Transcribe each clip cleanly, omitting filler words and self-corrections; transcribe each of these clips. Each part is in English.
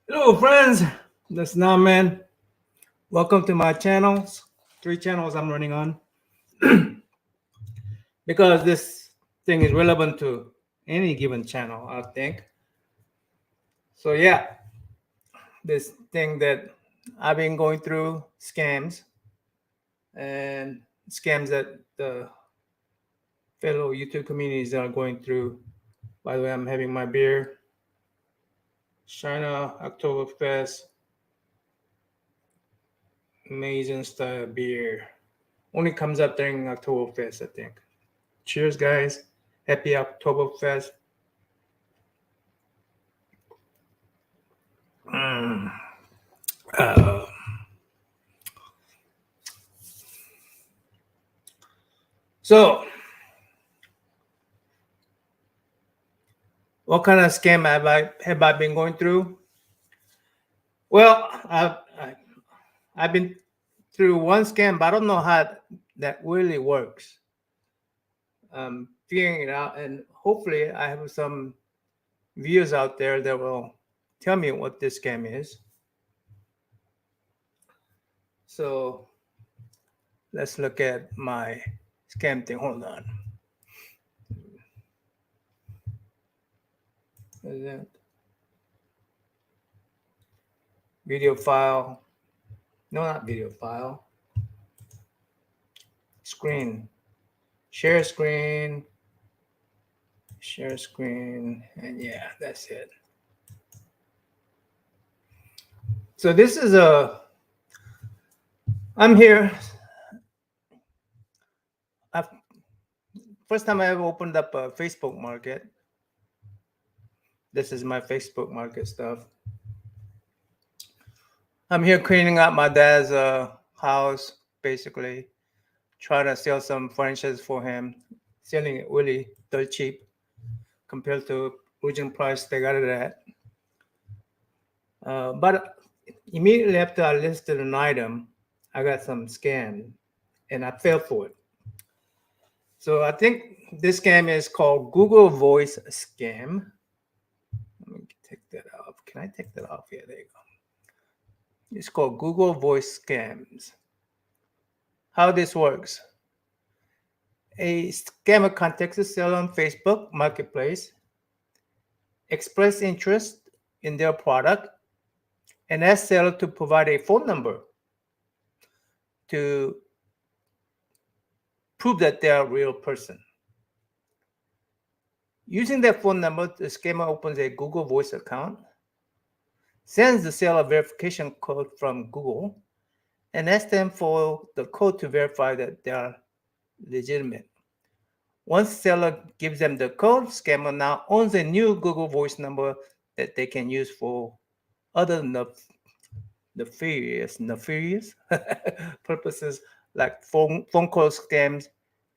Hello, friends. This is man. Welcome to my channels. Three channels I'm running on because this thing is relevant to any given channel, I think. So, yeah, this thing that I've been going through scams and scams that the fellow YouTube communities are going through. By the way, I'm having my beer, China Oktoberfest, amazing style beer. Only comes up during Oktoberfest, I think. Cheers, guys. Happy Oktoberfest. Mm. Uh, so, what kind of scam have I been going through? Well, I've been through one scam, but I don't know how that really works. Figuring it out, and hopefully, I have some viewers out there that will tell me what this scam is. So, let's look at my scam thing. Hold on. Is that video file? No, not video file. Screen. Share screen. Share screen. And yeah, that's it. So this is I'm here. I've, first time I ever opened up a Facebook market. This is my Facebook market stuff. I'm here cleaning up my dad's house, basically. Trying to sell some furniture for him. Selling it really dirt cheap compared to original price they got it at. But immediately after I listed an item, I got some scam and I fell for it. So I think this scam is called Google Voice Scam. Let me take that off. Can I take that off? Yeah, there you go. It's called Google Voice Scams. How this works. A scammer contacts a seller on Facebook Marketplace, express interest in their product, and asks seller to provide a phone number to prove that they are a real person. Using that phone number, the scammer opens a Google Voice account, sends the seller verification code from Google, and asks them for the code to verify that they are legitimate. Once seller gives them the code, scammer now owns a new Google Voice number that they can use for other nefarious purposes like phone call scams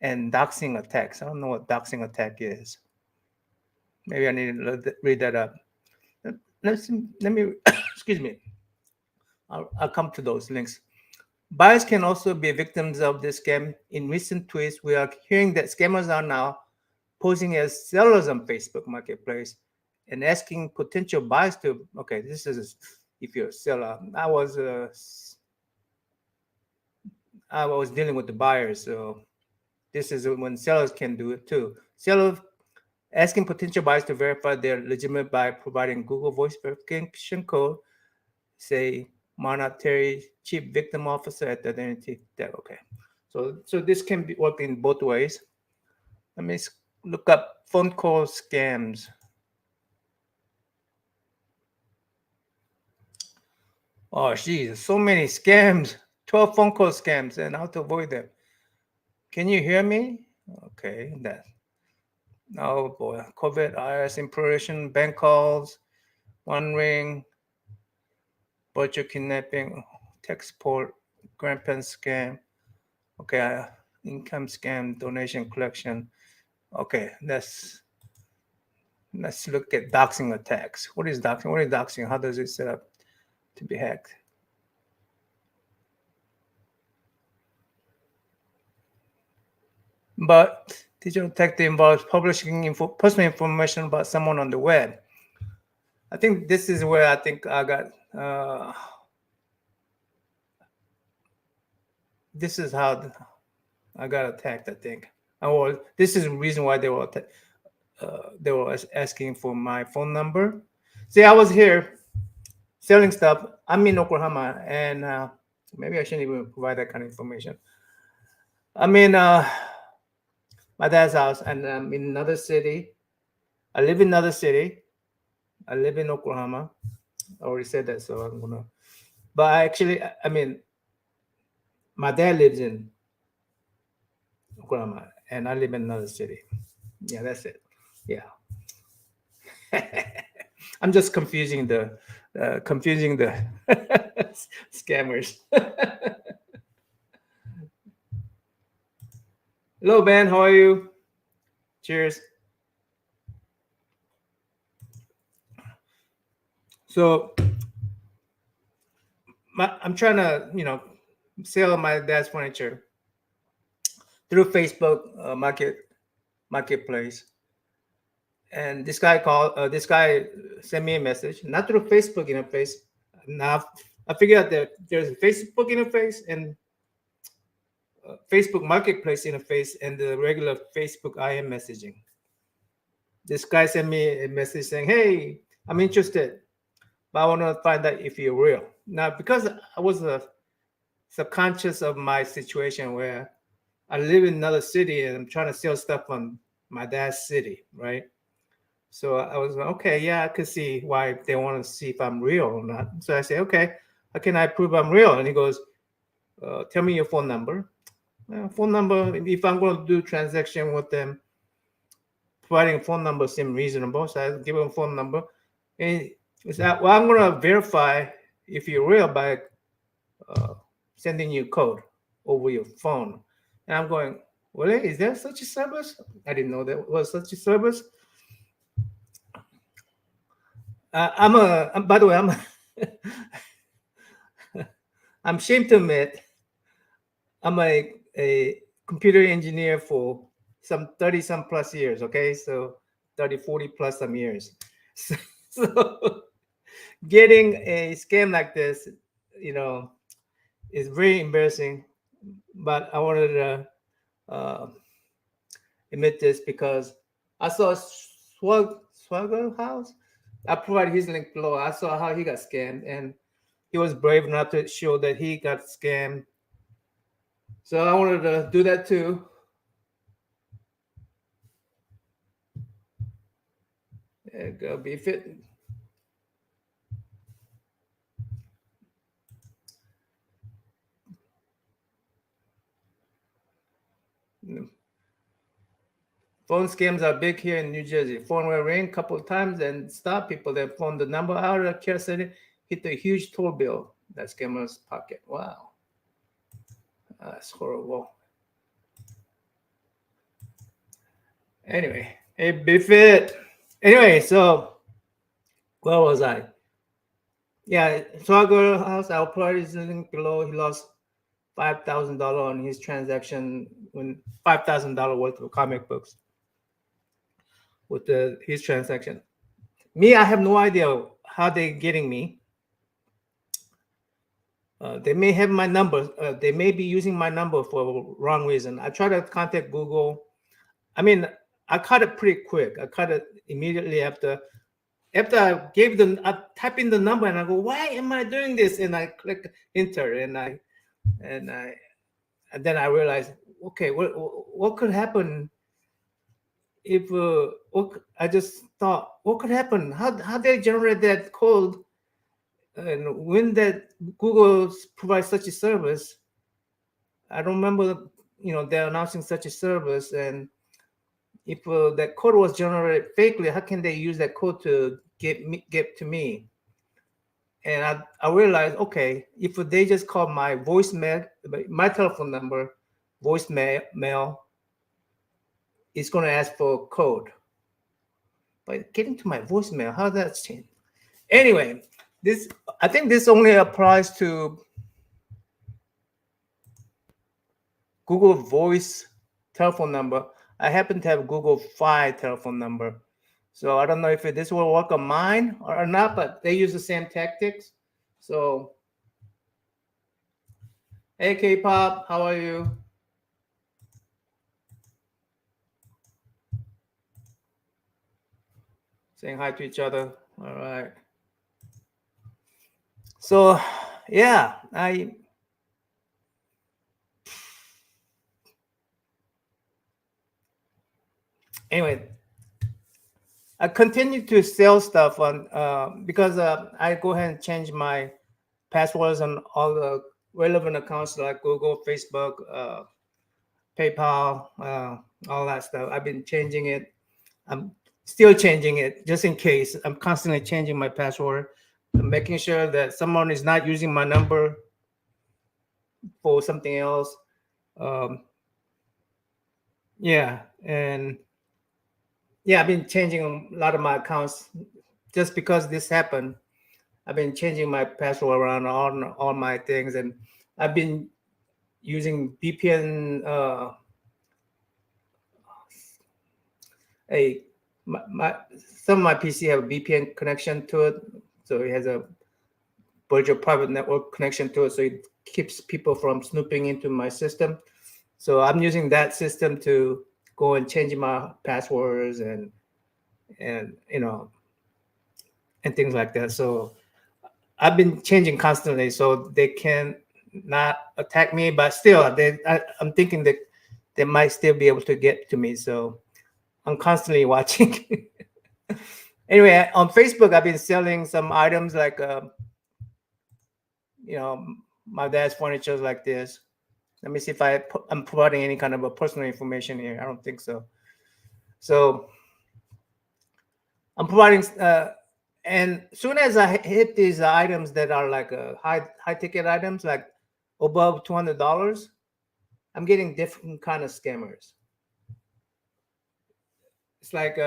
and doxing attacks. I don't know what doxing attack is. Maybe I need to read that up. Let me excuse me. I'll come to those links. Buyers can also be victims of this scam. In recent tweets, we are hearing that scammers are now posing as sellers on Facebook Marketplace and asking potential buyers to. Okay, this is if you're a seller. I was dealing with the buyers, so this is when sellers can do it too. Sellers asking potential buyers to verify they're legitimate by providing Google Voice verification code, say monetary chief victim officer at the identity that okay. So this can be work in both ways. Let me look up phone call scams. Oh geez, so many scams. 12 phone call scams and how to avoid them. Can you hear me? Okay, that. Oh boy, COVID, IRS impersonation, bank calls, one ring, virtual kidnapping, tech support, grandparents scam. Okay, income scam, donation collection. Okay, let's look at doxing attacks. What is doxing? What is doxing? How does it set up to be hacked? But digital tech involves publishing personal information about someone on the web. I think this is where I think I got. This is how I got attacked. I think, or this is the reason why they were asking for my phone number. See, I was here selling stuff. I'm in Oklahoma, and maybe I shouldn't even provide that kind of information. I'm in my dad's house, and I'm in another city. I live in another city. I live in Oklahoma. I already said that, so I'm gonna. But I actually, I mean, my dad lives in Oklahoma, and I live in another city. Yeah, that's it. Yeah, I'm just confusing the scammers. Hello, Ben. How are you? Cheers. So, I'm trying to, sell my dad's furniture through Facebook marketplace. And this guy sent me a message, not through Facebook interface. Now I figured out that there's a Facebook interface and Facebook marketplace interface and the regular Facebook IM messaging. This guy sent me a message saying, "Hey, I'm interested, but I want to find out if you're real." Now, because I was subconscious of my situation where I live in another city and I'm trying to sell stuff from my dad's city, right? So I was like, okay, yeah, I could see why they want to see if I'm real or not. So I say, okay, how can I prove I'm real? And he goes, tell me your phone number. Phone number, if I'm going to do transaction with them, providing a phone number seemed reasonable. So I give him a phone number. And he said, well, I'm going to verify if you're real by uh, sending you code over your phone. And I'm going, well, is there such a service? I didn't know there was such a service. By the way, I'm ashamed to admit, I'm a computer engineer for some 30 some plus years. Okay. So 30, 40 plus some years. So getting a scam like this, you know, is very embarrassing. But I wanted to uh, admit this because I saw Swagger House. I provided his link below. I saw how he got scammed, and he was brave enough to show that he got scammed. So I wanted to do that too. Go be fit. Phone scams are big here in New Jersey. Phone will ring a couple of times and stop people. They phone the number out of curiosity, hit a huge toll bill. That scammer's pocket. Wow, that's horrible. Anyway, hey, be fit. Anyway, so where was I? Yeah, Swagger House. I'll probably link below. He lost $5,000 on his transaction when $5,000 worth of comic books with his transaction. Me, I have no idea how they're getting me. They may have my number. They may be using my number for wrong reason. I try to contact Google. I mean, I caught it pretty quick. I caught it immediately after I type in the number and I go, why am I doing this? And I click enter and I and then I realized, okay, what could happen if I just thought, what could happen? How they generate that code, and when that Google provides such a service, I don't remember, they're announcing such a service, and if that code was generated fakely, how can they use that code to get to me? And I realized, okay, if they just call my voicemail, my telephone number, voicemail, it's going to ask for a code. But getting to my voicemail, how does that change? Anyway, I think this only applies to Google Voice telephone number. I happen to have Google Fi telephone number. So I don't know if this will work on mine or not, but they use the same tactics. So, hey, K-pop, how are you? Saying hi to each other. All right. So, yeah, I anyway, I continue to sell stuff on because I go ahead and change my passwords on all the relevant accounts like Google, Facebook, PayPal, all that stuff. I've been changing it. I'm still changing it just in case. I'm constantly changing my password, making sure that someone is not using my number for something else. Um, yeah, and yeah, I've been changing a lot of my accounts just because this happened. I've been changing my password around on all my things, and I've been using VPN. A some of my PC have a VPN connection to it, so it has a virtual private network connection to it, so it keeps people from snooping into my system. So I'm using that system to go and change my passwords and and things like that. So I've been changing constantly, so they can not attack me, but still, I'm thinking that they might still be able to get to me. So I'm constantly watching. Anyway, on Facebook, I've been selling some items like, you know, my dad's furniture like this. Let me see if I'm providing any kind of a personal information here. I don't think so. So I'm providing, and soon as I hit these items that are like high ticket items, like above $200, I'm getting different kind of scammers. It's like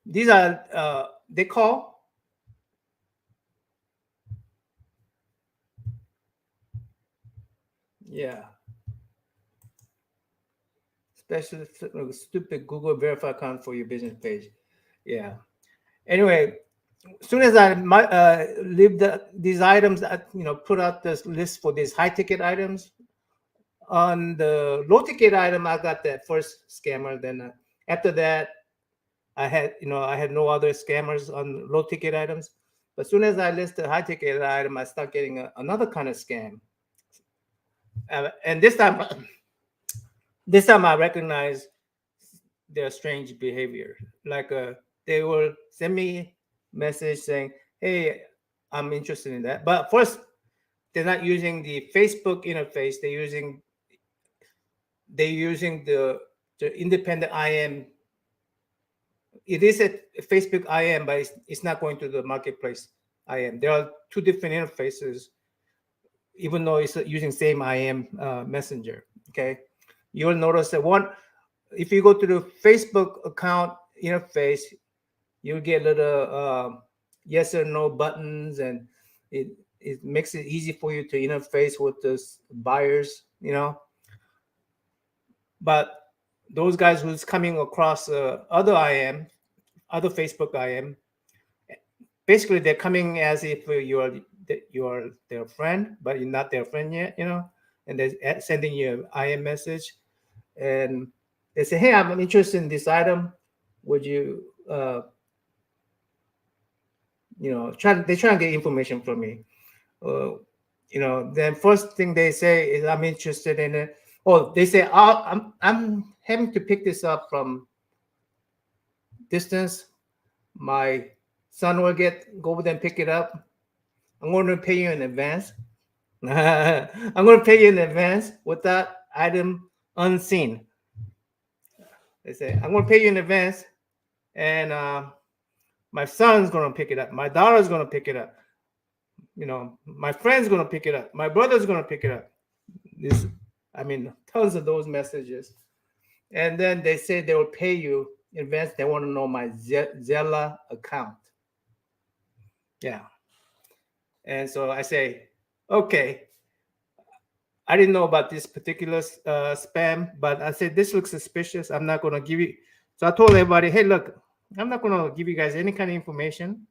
these are they call yeah, special stupid Google verify account for your business page. Yeah. Anyway, as soon as I leave these items, put out this list for these high ticket items. On the low ticket item, I got that first scammer. Then after that, I had no other scammers on low ticket items. But as soon as I list the high ticket item, I start getting another kind of scam. And this time I recognize their strange behavior. Like they will send me message saying, "Hey, I'm interested in that." But first, they're not using the Facebook interface. They're using the independent IM. It is a Facebook IM, but it's not going to the marketplace IM. There are two different interfaces, even though it's using same IM messenger. Okay, you'll notice that one. If you go to the Facebook account interface, you'll get little yes or no buttons, and it makes it easy for you to interface with the buyers. But those guys who's coming across other Facebook IM, basically they're coming as if you are their friend, but you're not their friend yet, and they're sending you an IM message, and they say, "Hey, I'm interested in this item. Would you, they try to get information from me. Uh, then first thing they say is, I'm interested in it. Oh, they say, I'm having to pick this up from distance. My son will go over there and pick it up. I'm going to pay you in advance. I'm going to pay you in advance with that item unseen." They say, "I'm going to pay you in advance, and my son's going to pick it up. My daughter's going to pick it up. My friend's going to pick it up. My brother's going to pick it up." This, tons of those messages. And then they say they will pay you in advance. They want to know my Zella account. Yeah. And so I say, okay, I didn't know about this particular spam, but I said, this looks suspicious. I'm not going to give you. So I told everybody, hey, look, I'm not gonna give you guys any kind of information.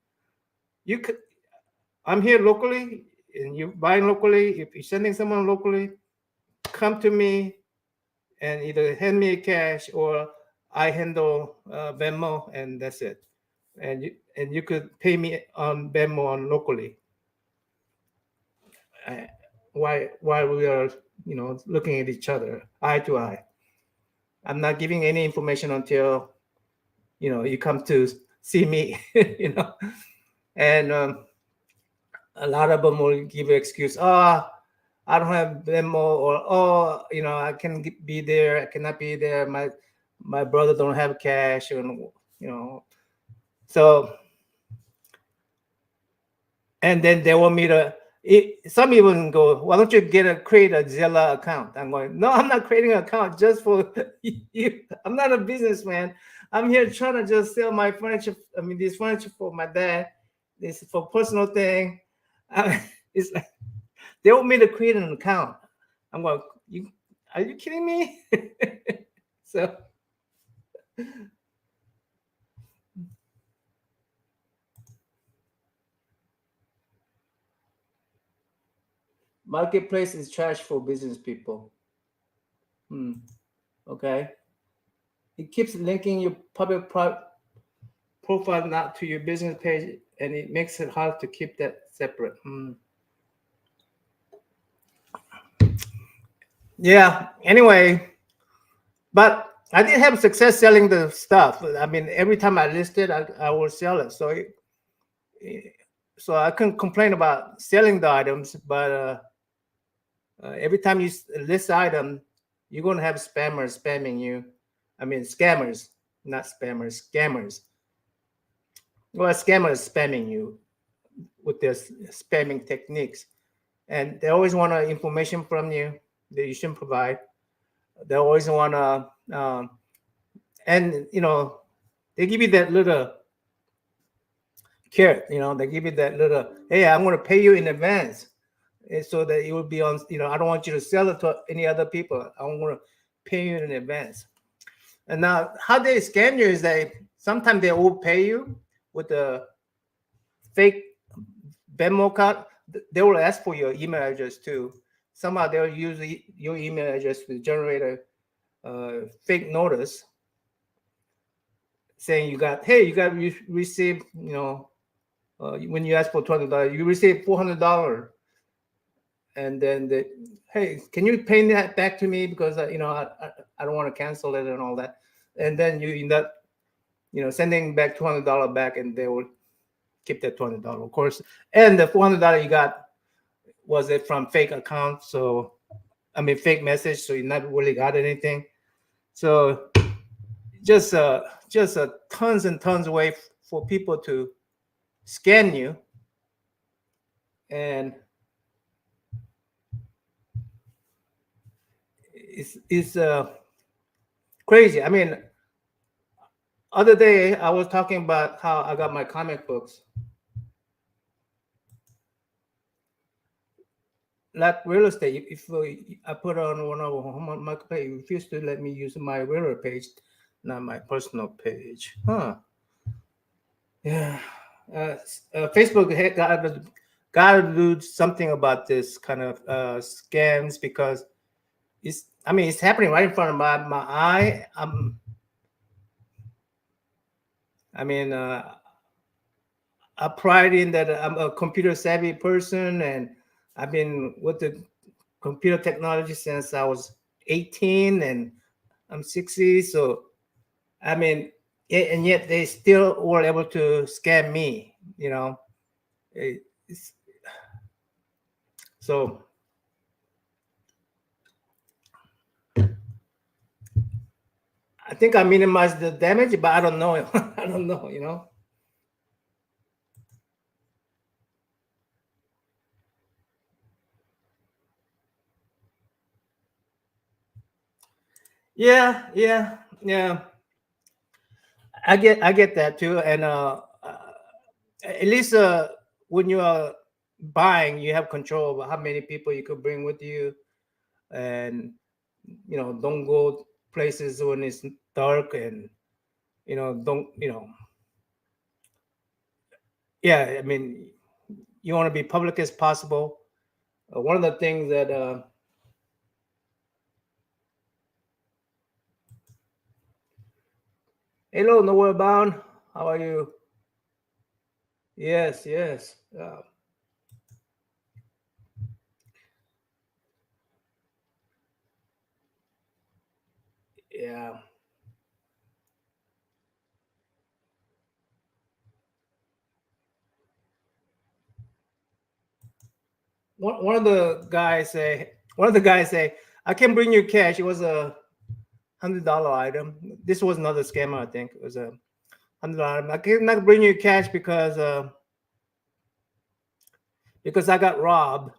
You could, I'm here locally, and you're buying locally. If you're sending someone locally, come to me and either hand me cash or I handle Venmo, and that's it. And you could pay me on Venmo on locally. uh, while we are looking at each other eye to eye. I'm not giving any information until you come to see me. And a lot of them will give an excuse. Oh, I don't have Venmo, or oh, I can be there. I cannot be there. My brother don't have cash, and you know. So, and then they want me to. Some even go, why don't you create a Zilla account? I'm going, no, I'm not creating an account just for you. I'm not a businessman. I'm here trying to just sell my furniture. I mean, this furniture for my dad. This is for personal thing. It's like they want me to create an account. I'm going, are you kidding me? So marketplace is trash for business people. Okay. It keeps linking your profile not to your business page, and it makes it hard to keep that separate. Yeah. Anyway, but I did have success selling the stuff. I mean, every time I listed, I will sell it. So I couldn't complain about selling the items, but every time you list item, you're going to have spammers spamming you. I mean, scammers, not spammers, scammers. Well, scammers spamming you with their spamming techniques, and they always want information from you that you shouldn't provide. They always want to, and they give you that little carrot. They give you that little, hey, I'm going to pay you in advance, and so that it will be on. I don't want you to sell it to any other people. I'm going to pay you in advance. And now, how they scam you is that sometimes they will pay you with a fake Venmo card. They will ask for your email address too. Somehow they'll use your email address to generate a fake notice saying you got received, when you ask for $20, you receive $400, and then hey, can you pay that back to me because I don't want to cancel it and all that, and then you end up sending back $200 back, and they will keep that $20, of course, and the $400 you got was it from fake account, so I mean fake message, so you not really got anything. So just tons and tons of way for people to scan you, and it's crazy. I mean, other day I was talking about how I got my comic books, like real estate. If I put on one of home marketplace, it refused to let me use my real page, not my personal page. Yeah. Facebook got to do something about this kind of scams, because it's happening right in front of my eye. I mean, I pride in that I'm a computer savvy person, and I've been with the computer technology since I was 18, and I'm 60. So, I mean, and yet they still were able to scam me, It's, so I think I minimized the damage, but I don't know. I don't know. Yeah, yeah, yeah. I get that too, and at least when you are buying, you have control over how many people you could bring with you, and don't go places when it's dark, and don't yeah, I mean, you want to be public as possible. One of the things that hello, Nowhere Bound, how are you? Yes, yes, yeah. One of the guys say, I can bring you cash. It was $100 item. This was another scammer, I think. It was a $100 item. I cannot bring you cash because I got robbed.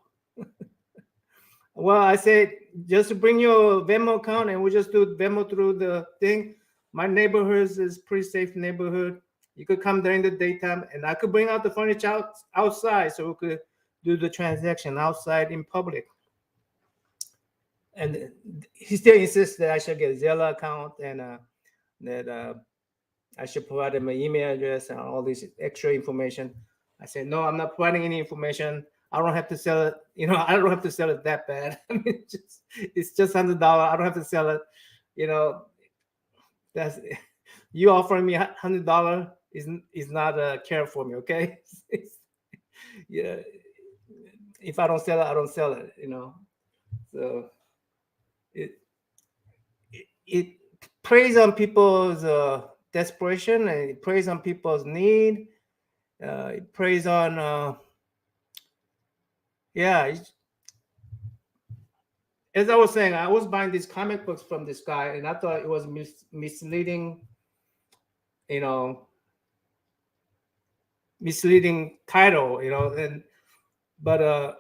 Well, I said just bring your Venmo account and we'll just do Venmo through the thing. My neighborhood is pretty safe neighborhood. You could come during the daytime, and I could bring out the furniture outside so we could do the transaction outside in public. And he still insists that I should get a Zelle account and that I should provide him an email address and all this extra information. I said, no, I'm not providing any information. I don't have to sell it. I don't have to sell it that bad. I mean, it's just $100. I don't have to sell it. You know, that's you offering me $100 is not a care for me. Okay. Yeah. If I don't sell it, I don't sell it. So it it preys on people's desperation, and it preys on people's need. It preys on yeah. As I was saying, I was buying these comic books from this guy, and I thought it was misleading, you know, misleading title, and but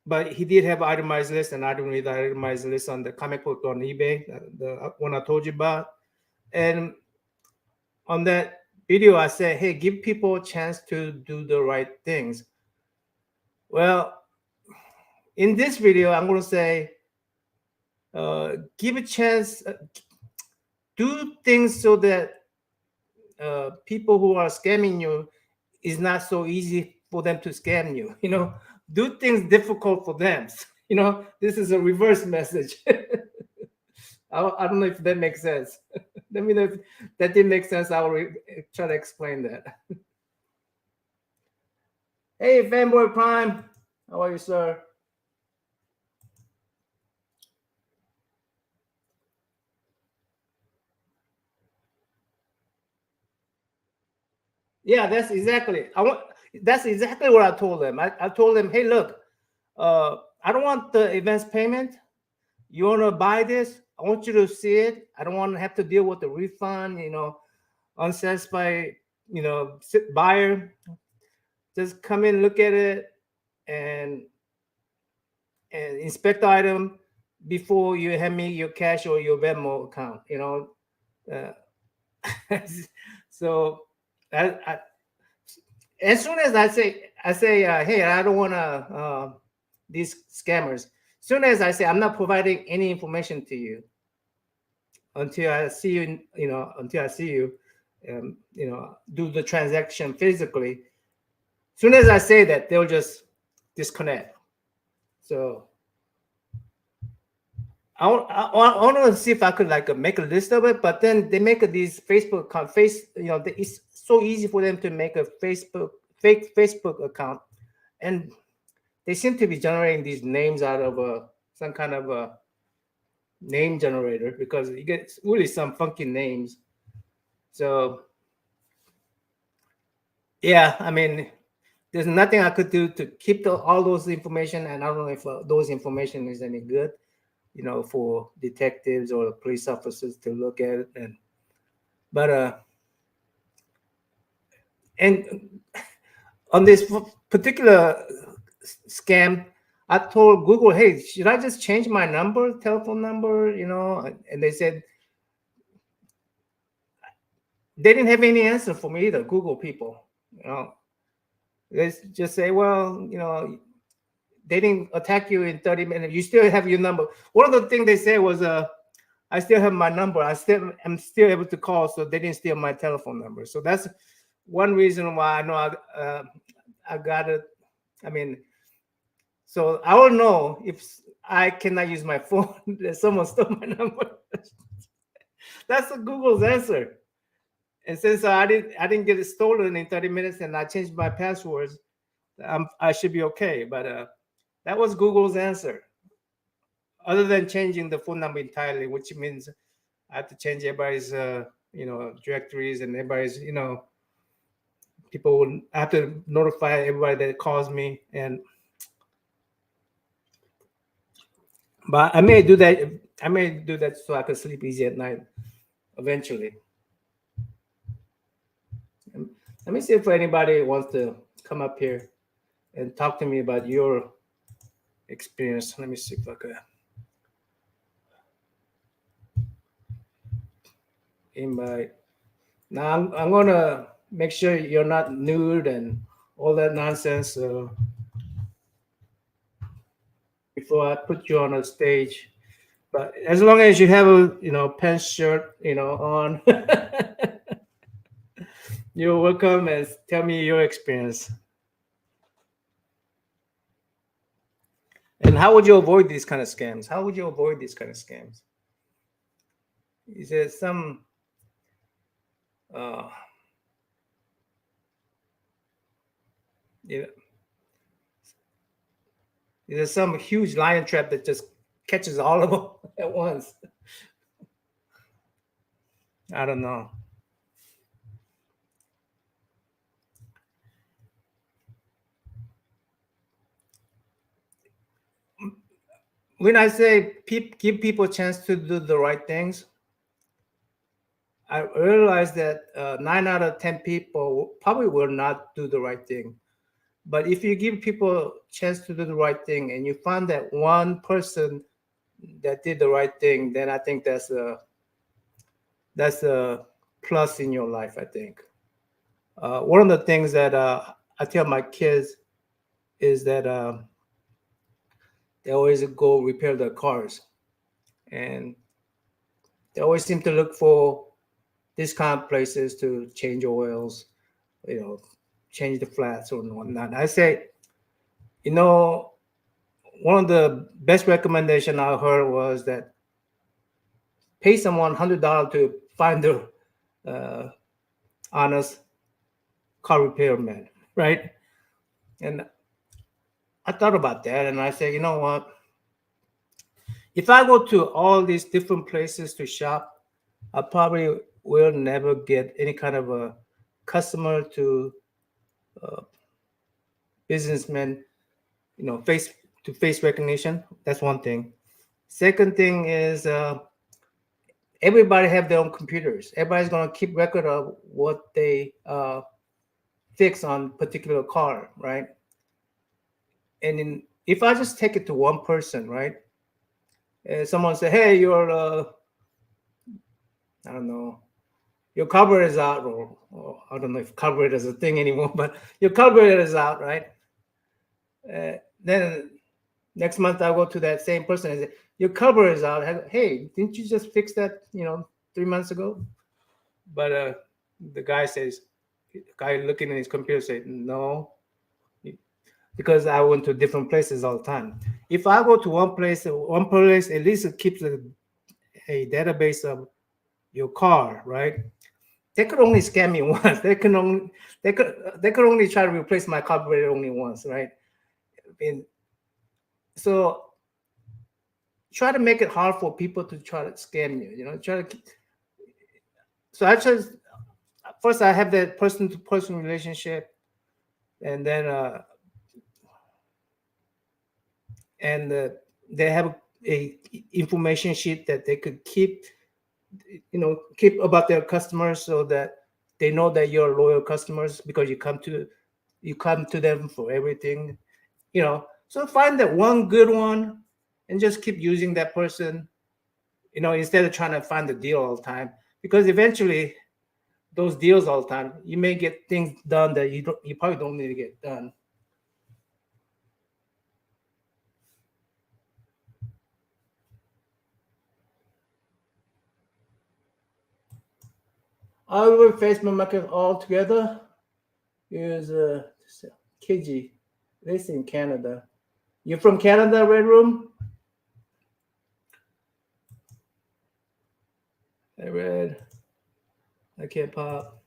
but he did have itemized list, and I didn't read the itemized list on the comic book on eBay, the one I told you about. And on that video, I said, hey, give people a chance to do the right things. Well, in this video, I'm going to say, give a chance, do things so that people who are scamming you is not so easy for them to scam you. Do things difficult for them. This is a reverse message. I don't know if that makes sense. Let me know if that didn't make sense. I'll try to explain that. Hey, Fanboy Prime, how are you, sir? Yeah, that's exactly. That's exactly what I told them. I told them, hey, look, I don't want the advance payment. You want to buy this? I want you to see it. I don't want to have to deal with the refund. Unsatisfied, buyer. Just come in, look at it, and inspect the item before you hand me your cash or your Venmo account. Uh, so I, as soon as I say, hey, I don't want to these scammers. As soon as I say I'm not providing any information to you until I see you, until I see you, do the transaction physically. As soon as I say that, they'll just disconnect. So I want to see if I could make a list of it, but then they make these Facebook account. It's so easy for them to make a fake Facebook account, and they seem to be generating these names out of some kind of a name generator, because you get really some funky names. So yeah, I mean, there's nothing I could do to keep all those information, and I don't know if those information is any good, for detectives or police officers to look at it. But and on this particular scam, I told Google, hey, should I just change my telephone number? And they said they didn't have any answer for me either. Google people, they just say, well, they didn't attack you in 30 minutes. You still have your number. One of the things they said was, I still have my number. I'm still able to call, so they didn't steal my telephone number. So that's one reason why I know I got it. I mean, so I will know if I cannot use my phone that someone stole my number. That's Google's answer. And since I didn't get it stolen in 30 minutes and I changed my passwords, I should be okay. But that was Google's answer. Other than changing the phone number entirely, which means I have to change everybody's directories and everybody's people will have to notify everybody that calls me. And but I may do that so I can sleep easy at night eventually. Let me see if anybody wants to come up here and talk to me about your experience. Let me see if I can invite. Now I'm gonna make sure you're not nude and all that nonsense. So before I put you on a stage, but as long as you have a pants shirt on, you're welcome and tell me your experience. And how would you avoid these kind of scams? How would you avoid these kind of scams? Is there some uh, you know, is there some huge lion trap that just catches all of them at once? I don't know. When I say give people a chance to do the right things, I realize that 9 out of 10 people probably will not do the right thing. But if you give people a chance to do the right thing and you find that one person that did the right thing, then I think that's a plus in your life. I think one of the things that I tell my kids is that they always go repair their cars, and they always seem to look for these kind of places to change oils, you know, change the flats or whatnot. I say, you know, one of the best recommendation I heard was that pay someone $100 to find the uh, honest car repairman, right? And I thought about that, and I said, you know what? If I go to all these different places to shop, I probably will never get any kind of a customer to uh, businessman, face to face recognition. That's one thing. Second thing is everybody have their own computers. Everybody's gonna keep record of what they fix on particular car, right? And if I just take it to one person, right? Someone say, "Hey, I don't know, your carburetor is out," or I don't know if carburetor is a thing anymore, but your carburetor is out, right? Then next month I go to that same person and say, "Your carburetor is out. Hey, didn't you just fix that? 3 months ago?" But the guy says, the guy looking at his computer said, "No, because I went to different places all the time. If I go to one place, at least it keeps a database of your car, right? They could only scam me once. They could only try to replace my carburetor only once, right? I mean, so try to make it hard for people to try to scam you. Try to. So I just first I have that person to person relationship, and then and they have a information sheet that they could keep about their customers so that they know that you're loyal customers because you come to them for everything. So find that one good one and just keep using that person, instead of trying to find the deal all the time, because eventually those deals all the time you may get things done that you probably don't need to get done. I will face my market all together. Here's KG. This in Canada. You from Canada, Red Room? I read. I can't pop.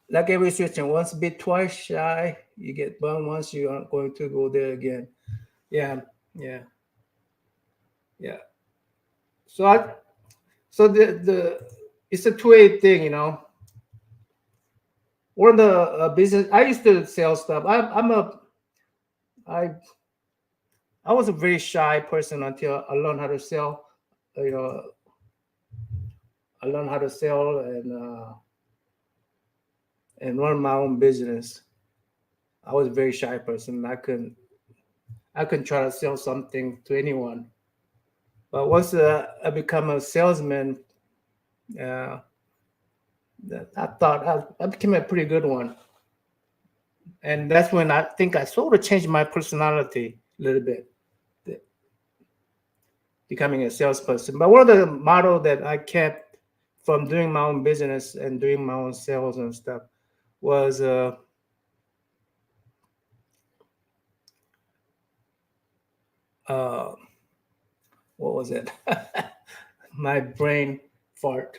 Like every situation, once bit, twice shy. You get burned once. You aren't going to go there again. Yeah, yeah, yeah. So the it's a two-way thing, you know. One of the business I used to sell stuff. I I was a very shy person until I learned how to sell. You know, I learned how to sell and run my own business. I was a very shy person. I couldn't try to sell something to anyone. But once I become a salesman, uh, I thought I became a pretty good one. And that's when I think I sort of changed my personality a little bit, becoming a salesperson. But one of the motto that I kept from doing my own business and doing my own sales and stuff was uh, what was it? My brain fart.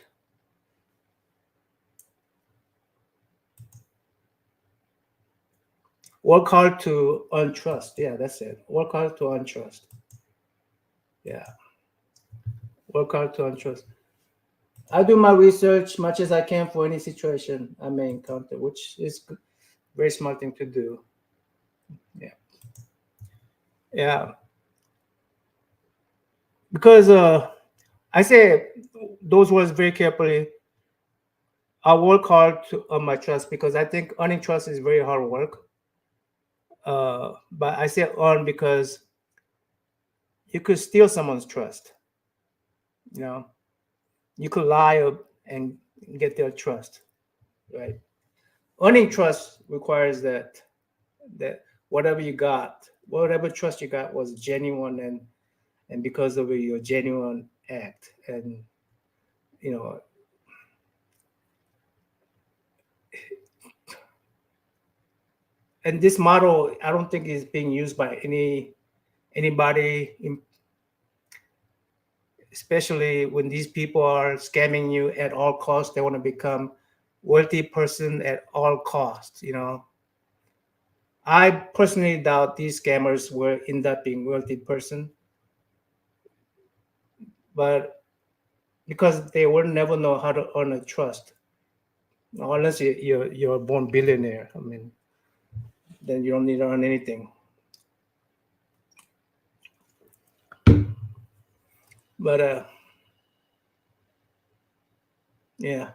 Work hard to earn trust. Yeah, that's it. Work hard to earn trust. Yeah, work hard to earn trust. I do my research much as I can for any situation I may encounter, which is very smart thing to do. Yeah, yeah. Because I say those words very carefully. I work hard to earn my trust because I think earning trust is very hard work. But I say earn because you could steal someone's trust. You know, you could lie and get their trust, right? Earning trust requires that whatever you got, whatever trust you got was genuine and because of your genuine act. And you know, and this model I don't think is being used by anybody, especially when these people are scamming you at all costs. They want to become wealthy person at all costs. You know, I personally doubt these scammers will end up being wealthy person, but because they will never know how to earn a trust unless you're a born billionaire. I mean, then you don't need to earn anything. But yeah.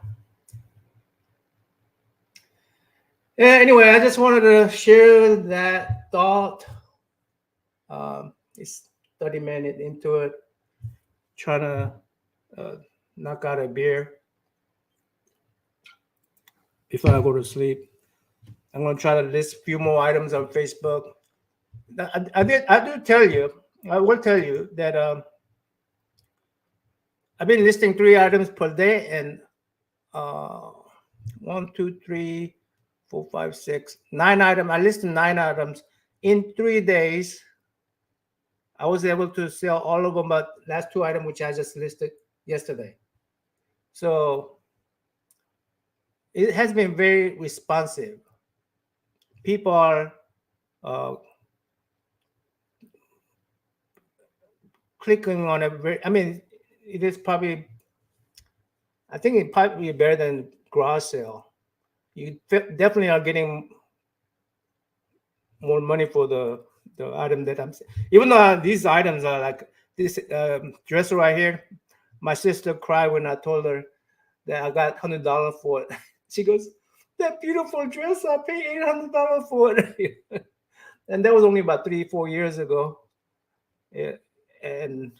Yeah. Anyway, I just wanted to share that thought. It's 30 minutes into it, trying to uh, knock out a beer before I go to sleep. I'm gonna try to list a few more items on Facebook. I do tell you, I will tell you that I've been listing 3 items per day, and uh, 1, 2, 3, 4, 5, 6, 9 items. I listed 9 items in 3 days. I was able to sell all of them, but last 2 items which I just listed yesterday. So it has been very responsive. People are uh, clicking on it. I mean, it is probably. I think it probably better than garage sale. You definitely are getting more money for the item that even though these items are like this dresser right here. My sister cried when I told her that I got $100 for it. She goes, "That beautiful dress, I paid $800 for it," and that was only about 3 4 years ago. Yeah, and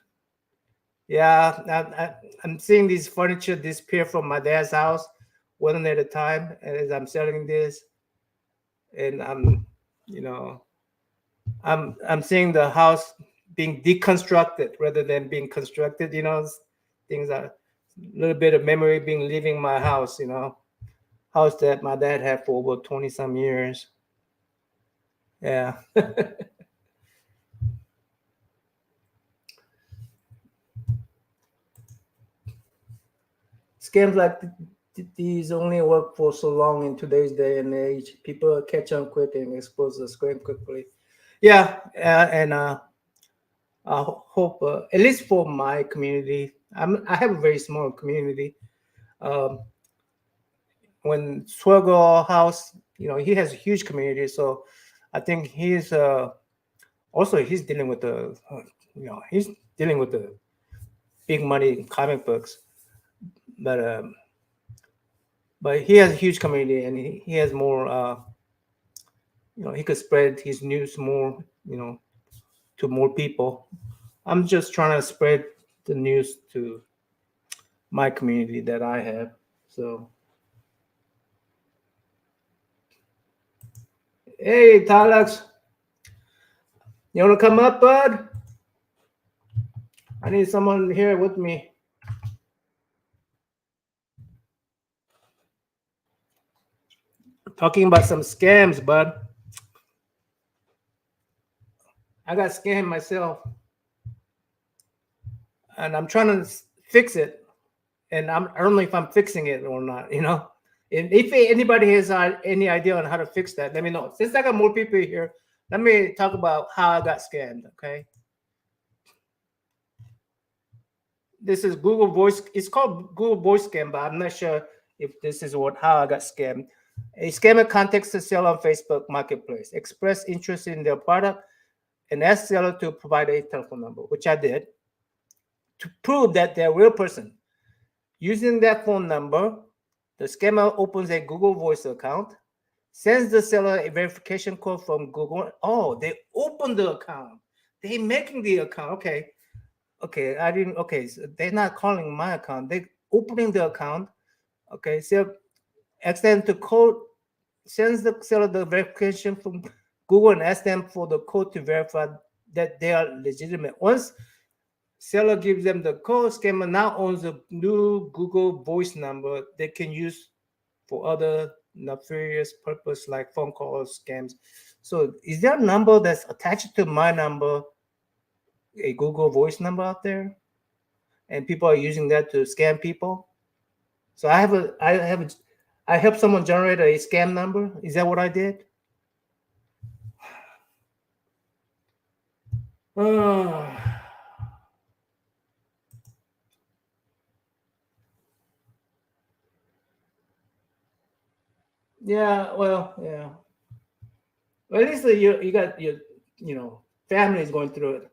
yeah, I'm seeing these furniture disappear from my dad's house one at a time as I'm selling this, and you know, I'm seeing the house being deconstructed rather than being constructed. You know, things are a little bit of memory being leaving my house. You know, house that my dad had for over 20 some years. Yeah. Scams like these only work for so long in today's day and age. People catch on quick and expose the scam quickly. Yeah, and I hope, at least for my community, I have a very small community. Um, when Swaggle House, he has a huge community, so I think he's also he's dealing with he's dealing with the big money comic books, but he has a huge community and he has more. He could spread his news more, to more people. I'm just trying to spread the news to my community that I have. So, hey, Talax, you want to come up, bud? I need someone here with me. Talking about some scams, bud. I got scammed myself, and I'm trying to fix it. And I don't know if I'm fixing it or not. And if anybody has any idea on how to fix that, let me know. Since I got more people here, let me talk about how I got scammed. Okay. This is Google Voice. It's called Google Voice Scam, but I'm not sure if this is how I got scammed. A scammer contacts the seller on Facebook Marketplace, express interest in their product, and ask seller to provide a telephone number, which I did, to prove that they're a real person. Using that phone number, the scammer opens a Google Voice account, sends the seller a verification code from Google. Oh, they opened the account. They're making the account. Okay, I didn't. Okay, so they're not calling my account. They're opening the account. Okay, so extend the code, sends the seller the verification from Google and asks them for the code to verify that they are legitimate. Once seller gives them the code, scammer now owns a new Google Voice number they can use for other nefarious purpose like phone calls, scams. So, is there a number that's attached to my number, a Google Voice number out there, and people are using that to scam people? So I helped someone generate a scam number. Is that what I did? Yeah, well, yeah. Well, at least you got your family is going through it.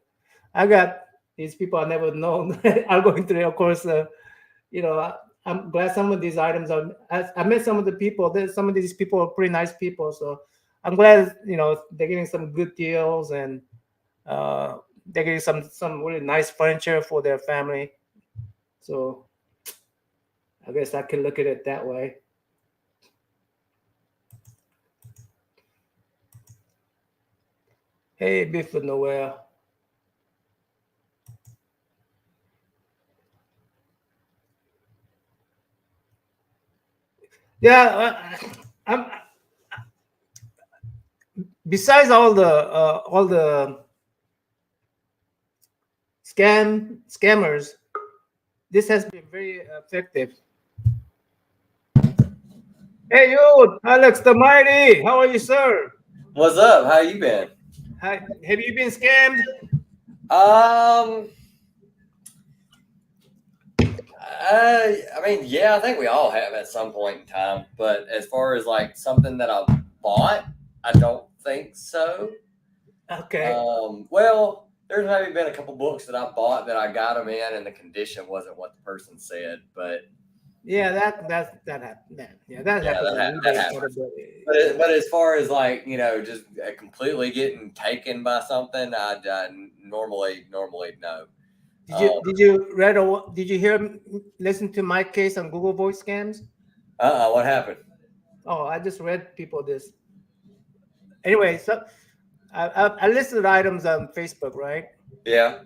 I got these people I never known are going through it. Of course, you know, I, I'm glad some of these items are. I met some of the people. Some of these people are pretty nice people, so I'm glad they're getting some good deals and uh, they're getting some really nice furniture for their family. So I guess I can look at it that way. Hey, Biff Noel. Yeah, I'm. Besides all the scammers, this has been very effective. Hey, you, Alex the Mighty, how are you, sir? What's up? How you been? Hi, have you been scammed? Um, yeah, I think we all have at some point in time. But as far as like something that I bought, I don't think so. Okay. Well, there's maybe been a couple books that I bought that I got them in, and the condition wasn't what the person said. But Yeah, that happened. Yeah, that yeah, happens on that eBay quite a happens. bit. But as far as like just completely getting taken by something, I normally no. Did you Um, did you read or did you hear listen to my case on Google Voice scams? what happened? Oh, I just read people this. Anyway, so I listed items on Facebook, right? Yeah.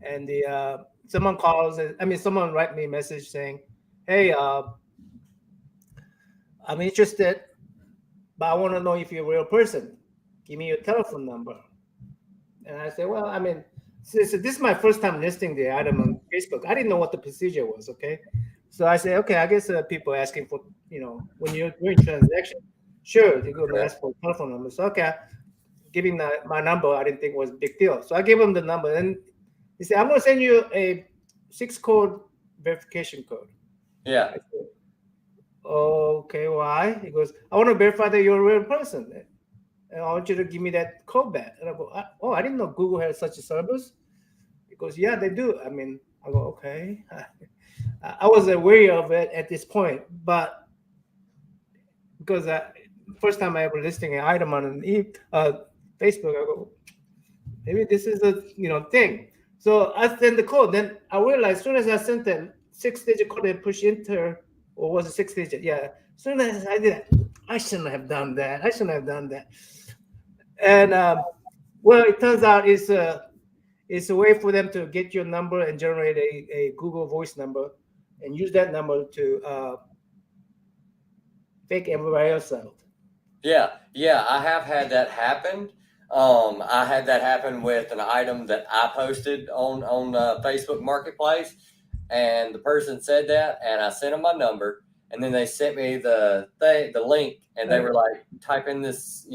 And the someone calls. I mean, someone write me a message saying, "Hey, I'm interested, but I want to know if you're a real person. Give me your telephone number. And I said, well, I mean, so this is my first time listing the item on Facebook. I didn't know what the procedure was. Okay. So I said, okay, I guess people asking for, when you're doing transaction, sure, they're going to Okay. ask for telephone number. So, okay, giving my number, I didn't think was a big deal. So I gave him the number. And he said, I'm going to send you a 6 code verification code. Yeah. I said, okay, why? He goes, I want to verify that you're a real person. And I want you to give me that code back. And I go, oh, I didn't know Google had such a service. He goes, yeah, they do. I mean, I go, okay. I was aware of it at this point, but because first time I ever listing an item on Facebook, I go, maybe this is a thing. So I send the code. Then I realized as soon as I sent the 6-digit code and push enter, or was it 6 digit? Yeah. As soon as I did that, I shouldn't have done that. I shouldn't have done that. And well, it turns out it's a way for them to get your number and generate a Google Voice number, and use that number to fake everybody else out. Yeah, yeah, I have had that happen. I had that happen with an item that I posted on Facebook Marketplace, and the person said that, and I sent them my number, and then they sent me the link, and they were like, type in this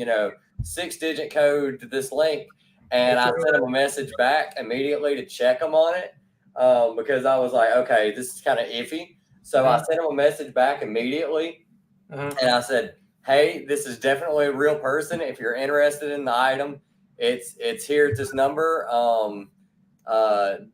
6-digit code to this link, and I sent them a message back immediately to check them on it, because I was like, okay, this is kind of iffy. So I sent them a message back immediately, and I said, hey, this is definitely a real person. If you're interested in the item, it's here at this number.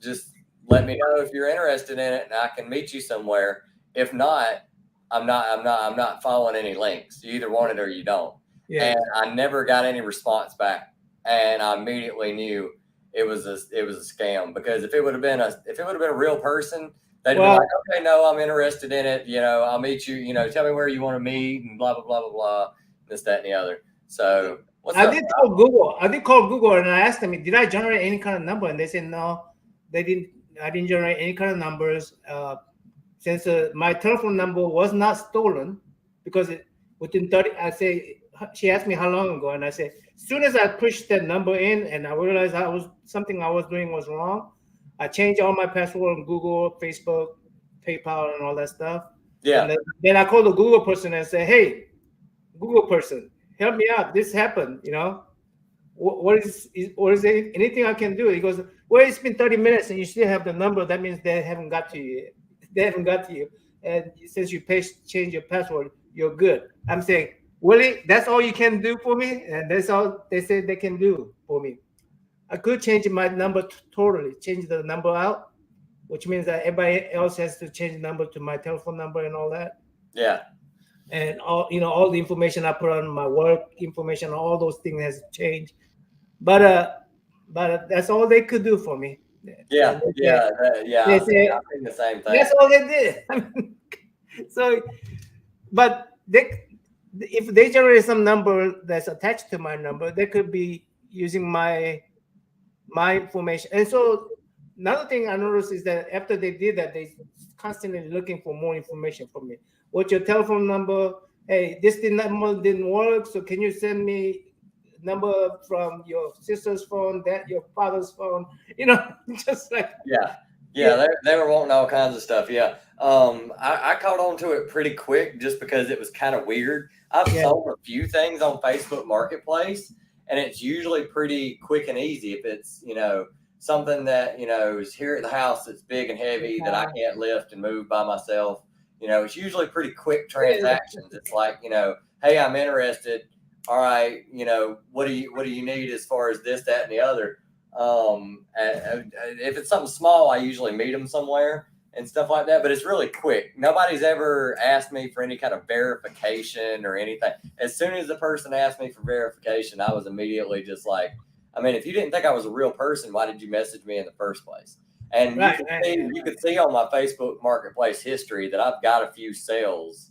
Just let me know if you're interested in it, and I can meet you somewhere. If not, I'm not following any links. You either want it or you don't. Yeah. And I never got any response back, and I immediately knew it was a scam, because if it would have been a real person, they'd be like, okay, no, I'm interested in it. I'll meet you. Tell me where you want to meet, and blah blah blah blah blah. This, that, and the other. So I did call Google. I did call Google, and I asked them, did I generate any kind of number? And they said no, they didn't. I didn't generate any kind of numbers. Since my telephone number was not stolen, because within 30, she asked me how long ago, and I said, as soon as I pushed that number in, and I realized something I was doing was wrong, I changed all my password on Google, Facebook, PayPal, and all that stuff. Yeah. And then I called the Google person and said, hey, Google person, help me out. This happened, what is there anything I can do? He goes, well, it's been 30 minutes and you still have the number. That means they haven't got to you yet. They haven't got to you. And since you change your password, you're good. I'm saying, Willie, that's all you can do for me? And that's all they said they can do for me. I could change my number totally, change the number out, which means that everybody else has to change the number to my telephone number and all that. Yeah. And all the information I put on my work information, all those things has changed. But that's all they could do for me. Yeah, yeah. I think the same thing. That's all they did. So, but if they generate some number that's attached to my number, they could be using my information. And so another thing I noticed is that after they did that, they constantly looking for more information from me. What's your telephone number? Hey, this number didn't work, so can you send me number from your sister's phone, that your father's phone? Just like yeah. They were wanting all kinds of stuff. Yeah. I caught on to it pretty quick just because it was kind of weird. I've sold a few things on Facebook Marketplace, and it's usually pretty quick and easy. If it's something that is here at the house that's big and heavy that I can't lift and move by myself, it's usually pretty quick transactions. It's like, hey, I'm interested. All right, what do you need as far as this, that, and the other? If it's something small, I usually meet them somewhere and stuff like that. But it's really quick. Nobody's ever asked me for any kind of verification or anything. As soon as the person asked me for verification, I was immediately just like, I mean, if you didn't think I was a real person, why did you message me in the first place? And you could see on my Facebook Marketplace history that I've got a few sales,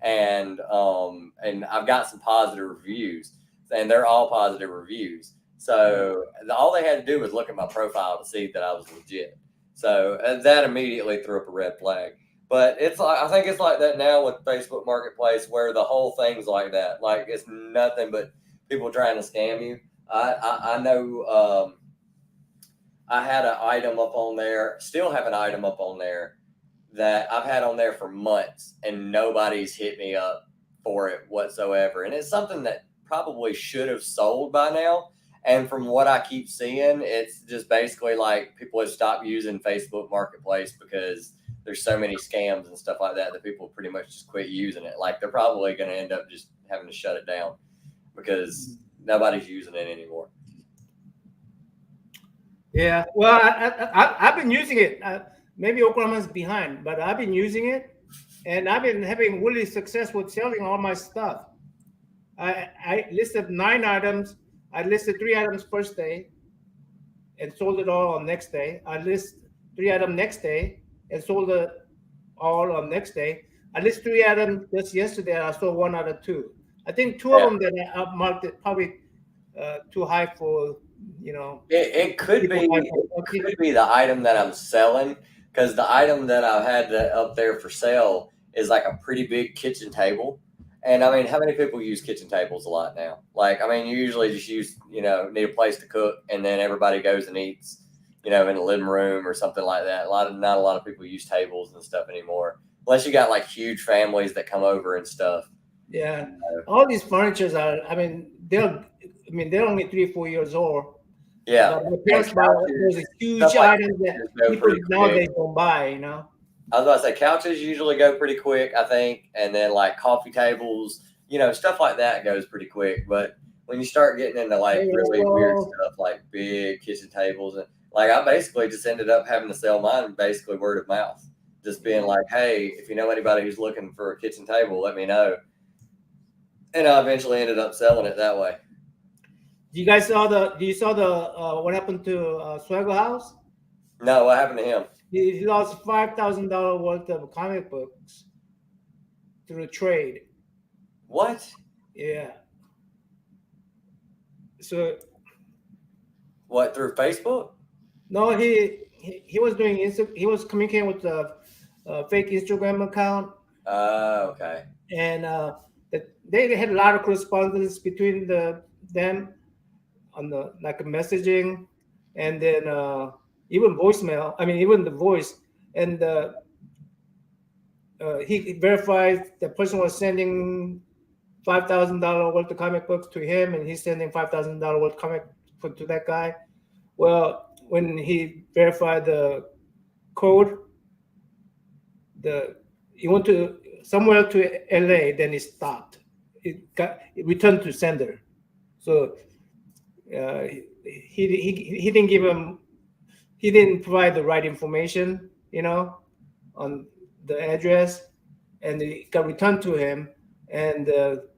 and I've got some positive reviews, and they're all positive reviews. So all they had to do was look at my profile to see that I was legit. So that immediately threw up a red flag. But it's like I think it's like that now with Facebook Marketplace, where the whole thing's like that. Like it's nothing but people trying to scam you. I know. I had an item up on there, still have an item up on there that I've had on there for months, and nobody's hit me up for it whatsoever. And it's something that probably should have sold by now. And from what I keep seeing, it's just basically like people have stopped using Facebook Marketplace because there's so many scams and stuff like that that people pretty much just quit using it. Like they're probably going to end up just having to shut it down because nobody's using it anymore. Yeah, well, I've been using it. Maybe Oklahoma's behind, but I've been using it, and I've been having really success with selling all my stuff. I listed 9 items. I listed 3 items first day, and sold it all on next day. I list 3 items next day, and sold it all on next day. I list 3 items just yesterday. And I sold 1 out of 2. I think 2 of them that I marked it probably too high for. It could be the item that I'm selling, because the item that I've had up there for sale is like a pretty big kitchen table. And I mean, how many people use kitchen tables a lot now? Like, I mean, you usually just need a place to cook, and then everybody goes and eats, in the living room or something like that. Not a lot of people use tables and stuff anymore, unless you got like huge families that come over and stuff. Yeah, all these furnitures are. I mean, they're only 3 or 4 years old. Yeah, but there's a huge items that people nowadays don't buy. I was about to say couches usually go pretty quick, I think, and then like coffee tables, stuff like that goes pretty quick. But when you start getting into like really weird stuff, like big kitchen tables, and like I basically just ended up having to sell mine basically word of mouth, just being like, hey, if you know anybody who's looking for a kitchen table, let me know. And I eventually ended up selling it that way. You saw the what happened to Swagger House? No, what happened to him? He lost $5,000 worth of comic books through trade. What? Yeah. So. What, through Facebook? No, he was doing he was communicating with a fake Instagram account. Okay. And they had a lot of correspondence between them on the like messaging, and then even voicemail. I mean, even the voice, and he verified the person was sending $5,000 worth of comic books to him, and he's sending $5,000 worth of comic book to that guy. Well, when he verified the code, he went to somewhere to LA, then it stopped. It returned to sender. So he didn't give him, he didn't provide the right information, on the address, and it got returned to him. And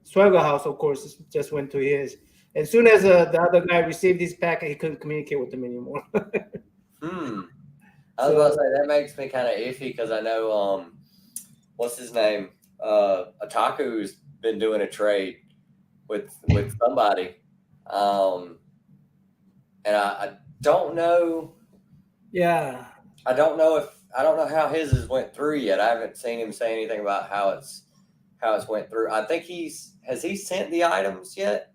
Swagger House, of course, just went to his. As soon as the other guy received his packet, he couldn't communicate with them anymore. I was about to say that makes me kind of iffy, because I know what's his name? Otaku's been doing a trade with somebody. And I don't know. Yeah. I don't know how his went through yet. I haven't seen him say anything about how it's went through. I think has he sent the items yet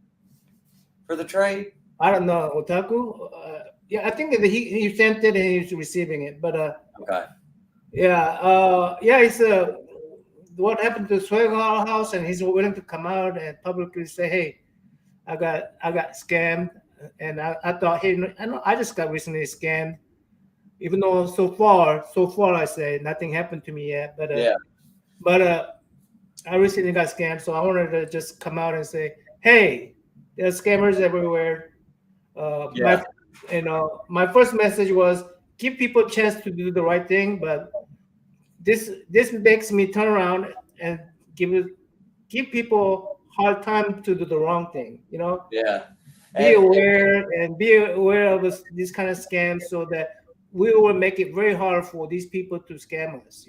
for the trade? I don't know. Otaku? Yeah, I think that he sent it and he's receiving it. But okay. Yeah. It's what happened to Swagger House, and he's willing to come out and publicly say, "Hey, I got scammed," and I thought, "Hey, I just got recently scammed," even though so far I say nothing happened to me yet. But I recently got scammed, so I wanted to just come out and say, "Hey, there's scammers everywhere." My first message was give people a chance to do the right thing, but this makes me turn around and give people hard time to do the wrong thing. Yeah. Be aware of these kind of scams, so that we will make it very hard for these people to scam us.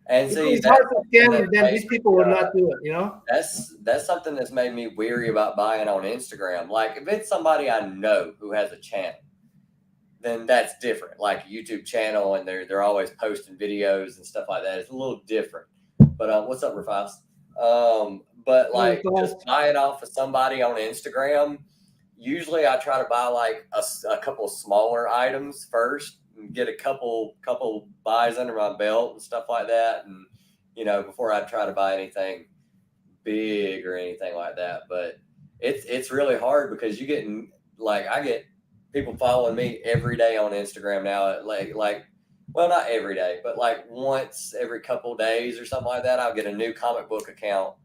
And see, it's hard to scam, then these people will not do it. That's something that's made me weary about buying on Instagram. Like if it's somebody I know who has a channel, then that's different. Like a YouTube channel, and they're always posting videos and stuff like that. It's a little different. But what's up, Rafas? But like just buying off of somebody on Instagram, usually I try to buy like a couple smaller items first and get a couple buys under my belt and stuff like that. And before I try to buy anything big or anything like that. But it's really hard because I get people following me every day on Instagram now. Well, not every day, but like once every couple days or something like that, I'll get a new comic book account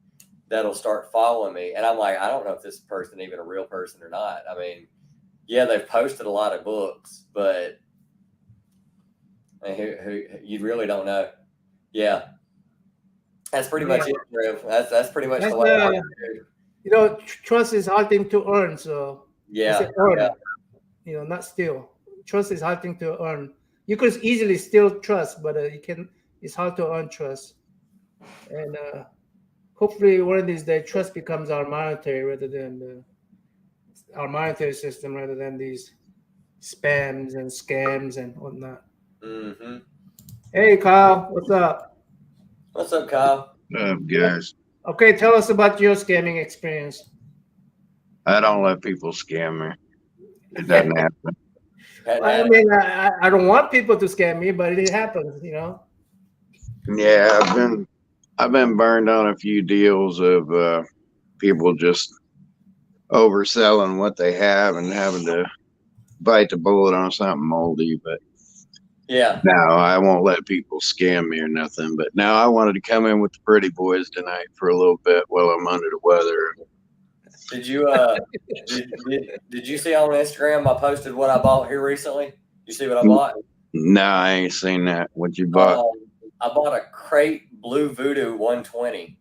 that'll start following me. And I'm like, I don't know if this person even a real person or not. I mean, yeah, they've posted a lot of books, but who you really don't know. Yeah. That's pretty much it, Trev. That's pretty much the way I do. Trust is hard thing to earn. So earn. Yeah. Not steal. Trust is hard thing to earn. You could easily steal trust, but it's hard to earn trust. And hopefully one of these days, trust becomes our monetary system rather than these spams and scams and whatnot. Mm-hmm. Hey, Kyle, what's up? What's up, Kyle? What's up, guys? Okay, tell us about your scamming experience. I don't let people scam me. It doesn't happen. I mean, I don't want people to scam me, but it happens, Yeah, I've been burned on a few deals of people just overselling what they have and having to bite the bullet on something moldy. But yeah, no, I won't let people scam me or nothing. But now I wanted to come in with the pretty boys tonight for a little bit while I'm under the weather. Did you did you see on Instagram I posted what I bought here recently? You see what I bought? No, I ain't seen that. What you bought? I bought a Crate Blue Voodoo 120.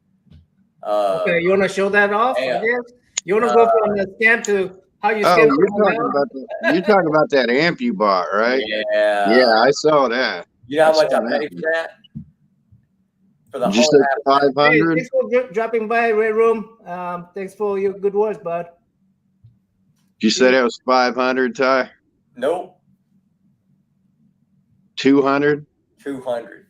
Okay, you want to show that off? Yeah. I guess? You want to go from the scam to how you scam? You're talking about that amp you bought, right? Yeah. Yeah, I saw that. You know how much I paid for that? For the Did you say 500? Thanks for dropping by, Red Room. Thanks for your good words, bud. You said it was 500, Ty? Nope. 200? 200.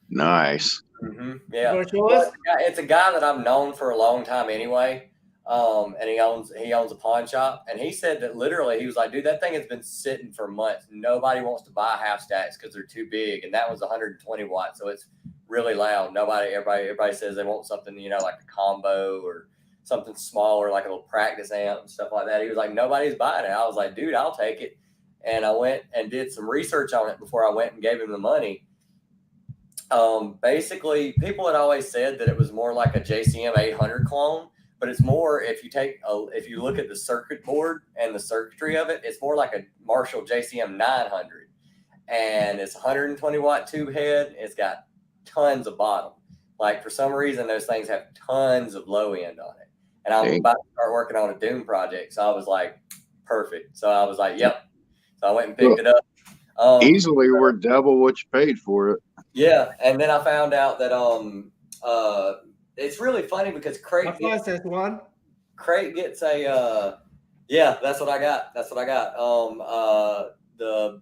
Nice. Mm-hmm. Yeah. Well, it's a guy that I've known for a long time anyway. And he owns a pawn shop, and he said that literally he was like, dude, that thing has been sitting for months. Nobody wants to buy half stacks because they're too big, and that was 120 watts, so it's really loud. Everybody says they want something, like a combo or something smaller, like a little practice amp and stuff like that. He was like, nobody's buying it. I was like, dude, I'll take it. And I went and did some research on it before I went and gave him the money. Basically, people had always said that it was more like a JCM 800 clone, but it's more, if you look at the circuit board and the circuitry of it, it's more like a Marshall JCM 900, and it's 120 watt tube head. It's got tons of bottom. Like for some reason, those things have tons of low end on it. And I'm about to start working on a Doom project, so I was like, perfect. So I was like, yep. So I went and picked it up. Easily worth double what you paid for it. Yeah, and then I found out that it's really funny because Crate gets a that's what I got. The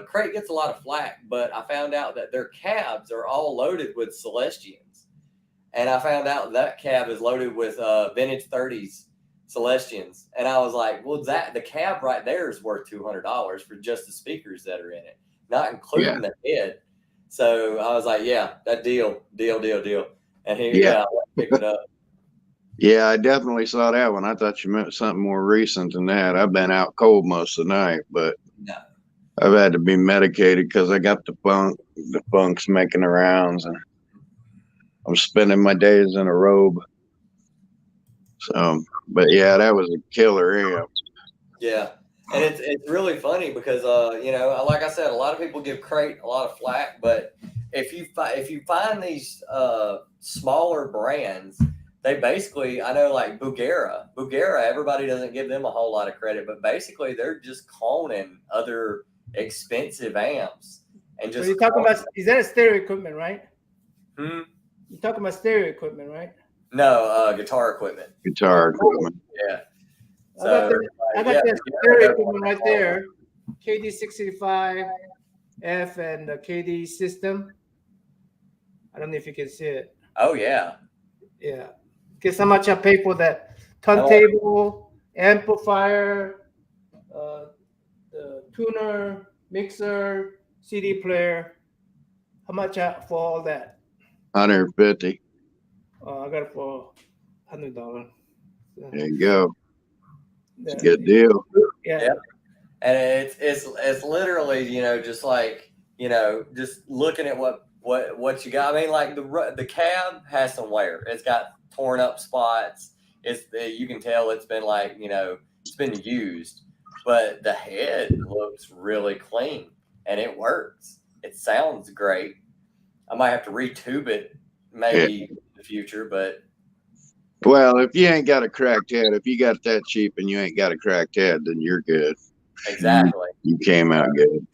Crate gets a lot of flack, but I found out that their cabs are all loaded with Celestians, and I found out that cab is loaded with vintage 30s Celestians, and I was like, well, the cab right there is worth $200 for just the speakers that are in it, not including the head. So I was like, yeah, that deal. And I picked it up. Yeah, I definitely saw that one. I thought you meant something more recent than that. I've been out cold most of the night, but no. I've had to be medicated because I got the funk's making the rounds, and I'm spending my days in a robe. So, but yeah, that was a killer amp. Yeah. And it's really funny because like I said, a lot of people give Crate a lot of flack, but if you find these smaller brands, they basically, I know like Bugera, everybody doesn't give them a whole lot of credit, but basically they're just cloning other expensive amps and just. So you're talking about, is that a stereo equipment, right? You're talking about stereo equipment, right? No, guitar equipment. Guitar equipment. Yeah. I got that stereo equipment right there. KD65F and the KD system. I don't know if you can see it. Oh yeah. Yeah. Guess how much I pay for that turntable, amplifier, the tuner, mixer, CD player. How much for all that? 150. I got it for $100. There you go. It's a Yeah. good deal. Yeah. Yep. And it's literally, just like, just looking at what you got. I mean, like the cab has some wear. It's got torn up spots. You can tell it's been like, it's been used, but the head looks really clean and it works. It sounds great. I might have to retube it maybe in the future, but Well, if you ain't got a cracked head, if you got that cheap and you ain't got a cracked head, then you're good. exactly. You came out good.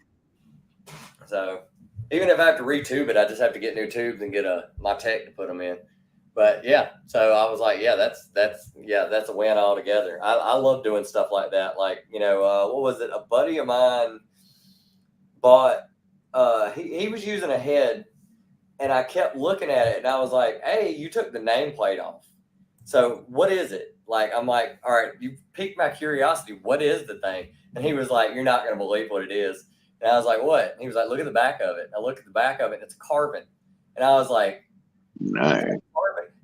So even if I have to retube it, I just have to get new tubes and get my tech to put them in. But yeah, so I was like, yeah, that's a win altogether. I love doing stuff like that. Like, what was it? A buddy of mine bought. He was using a head, and I kept looking at it, and I was like, hey, you took the nameplate off. So what is it? Like, I'm like, all right, you piqued my curiosity. What is the thing? And he was like, you're not going to believe what it is. And I was like, what? And he was like, look at the back of it. And I looked at the back of it, and it's a carbon. And I was like, nice. Carbon.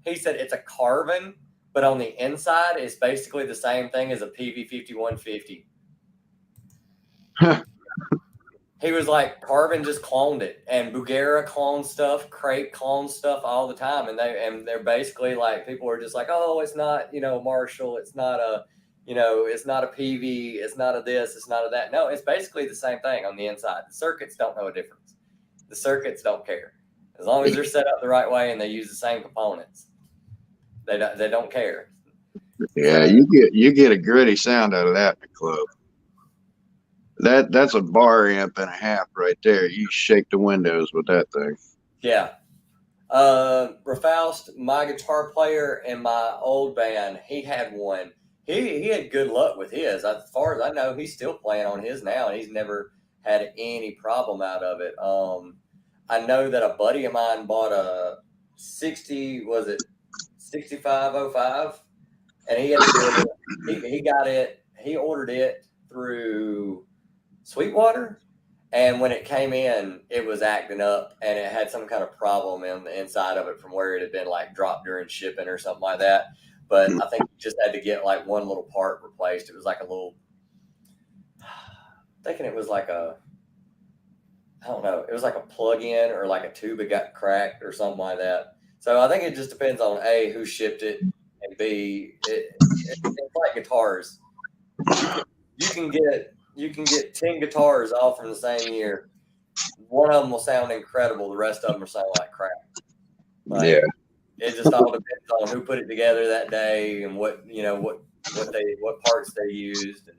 He said it's a carbon, but on the inside, it's basically the same thing as a PV5150. He was like, Carbon just cloned it, and Bugera clones stuff, Crate clones stuff all the time, and they're basically like, people are just like, oh, it's not Marshall, it's not a it's not a PV, it's not a this, it's not a that. No, it's basically the same thing on the inside. The circuits don't know a difference. The circuits don't care as long as they're set up the right way and they use the same components. They don't care. Yeah, you get a gritty sound out of that in the club. That's a bar amp and a half right there. You shake the windows with that thing. Yeah. Rafaust, my guitar player in my old band, he had one. He had good luck with his. As far as I know, he's still playing on his now, and he's never had any problem out of it. I know that a buddy of mine bought a 6505, and he had to do it. He got it. He ordered it through Sweetwater, and when it came in, it was acting up, and it had some kind of problem in the inside of it from where it had been like dropped during shipping or something like that. But I think he just had to get like one little part replaced. It was like a little, I'm thinking it was like I don't know, it was like a plug-in or like a tube that got cracked or something like that. So I think it just depends on A, who shipped it, and B, it's like guitars. You can get 10 guitars all from the same year. One of them will sound incredible. The rest of them will sound like crap. Like, yeah. It just all depends on who put it together that day and what parts they used.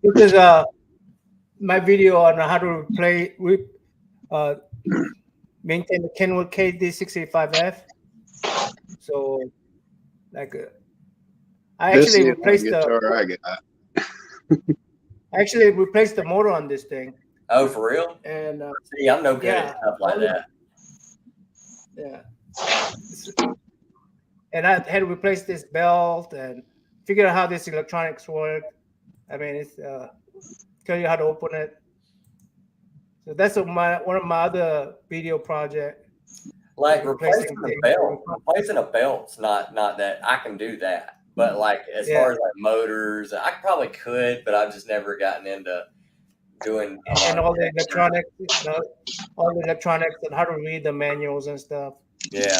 This is my video on how to maintain the Kenwood KD65F. So, like, I actually replaced the motor on this thing. Oh, for real? And see, I'm no good at stuff like that. Yeah. And I had to replace this belt and figure out how this electronics work. I mean, it's tell you how to open it. So that's one of my other video projects. Like replacing a belt's not that I can do that. But like as far as like motors, I probably could, but I've just never gotten into doing all the electronics and how to read the manuals and stuff. Yeah.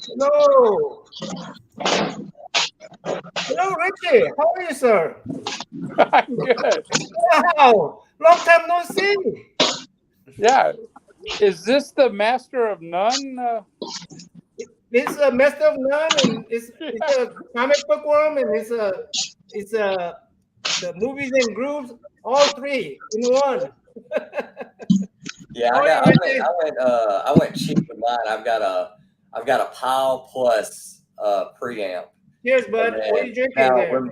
Hello, Richie. How are you, sir? I'm good. Wow, long time no see. Yeah. Is this the Master of None? It's a Master of None, and it's a comic book worm, and it's the movies and grooves, all three in one. Yeah, I went cheap with mine. I've got a Pile Plus preamp, Cheers, bud. And What are you drinking now there?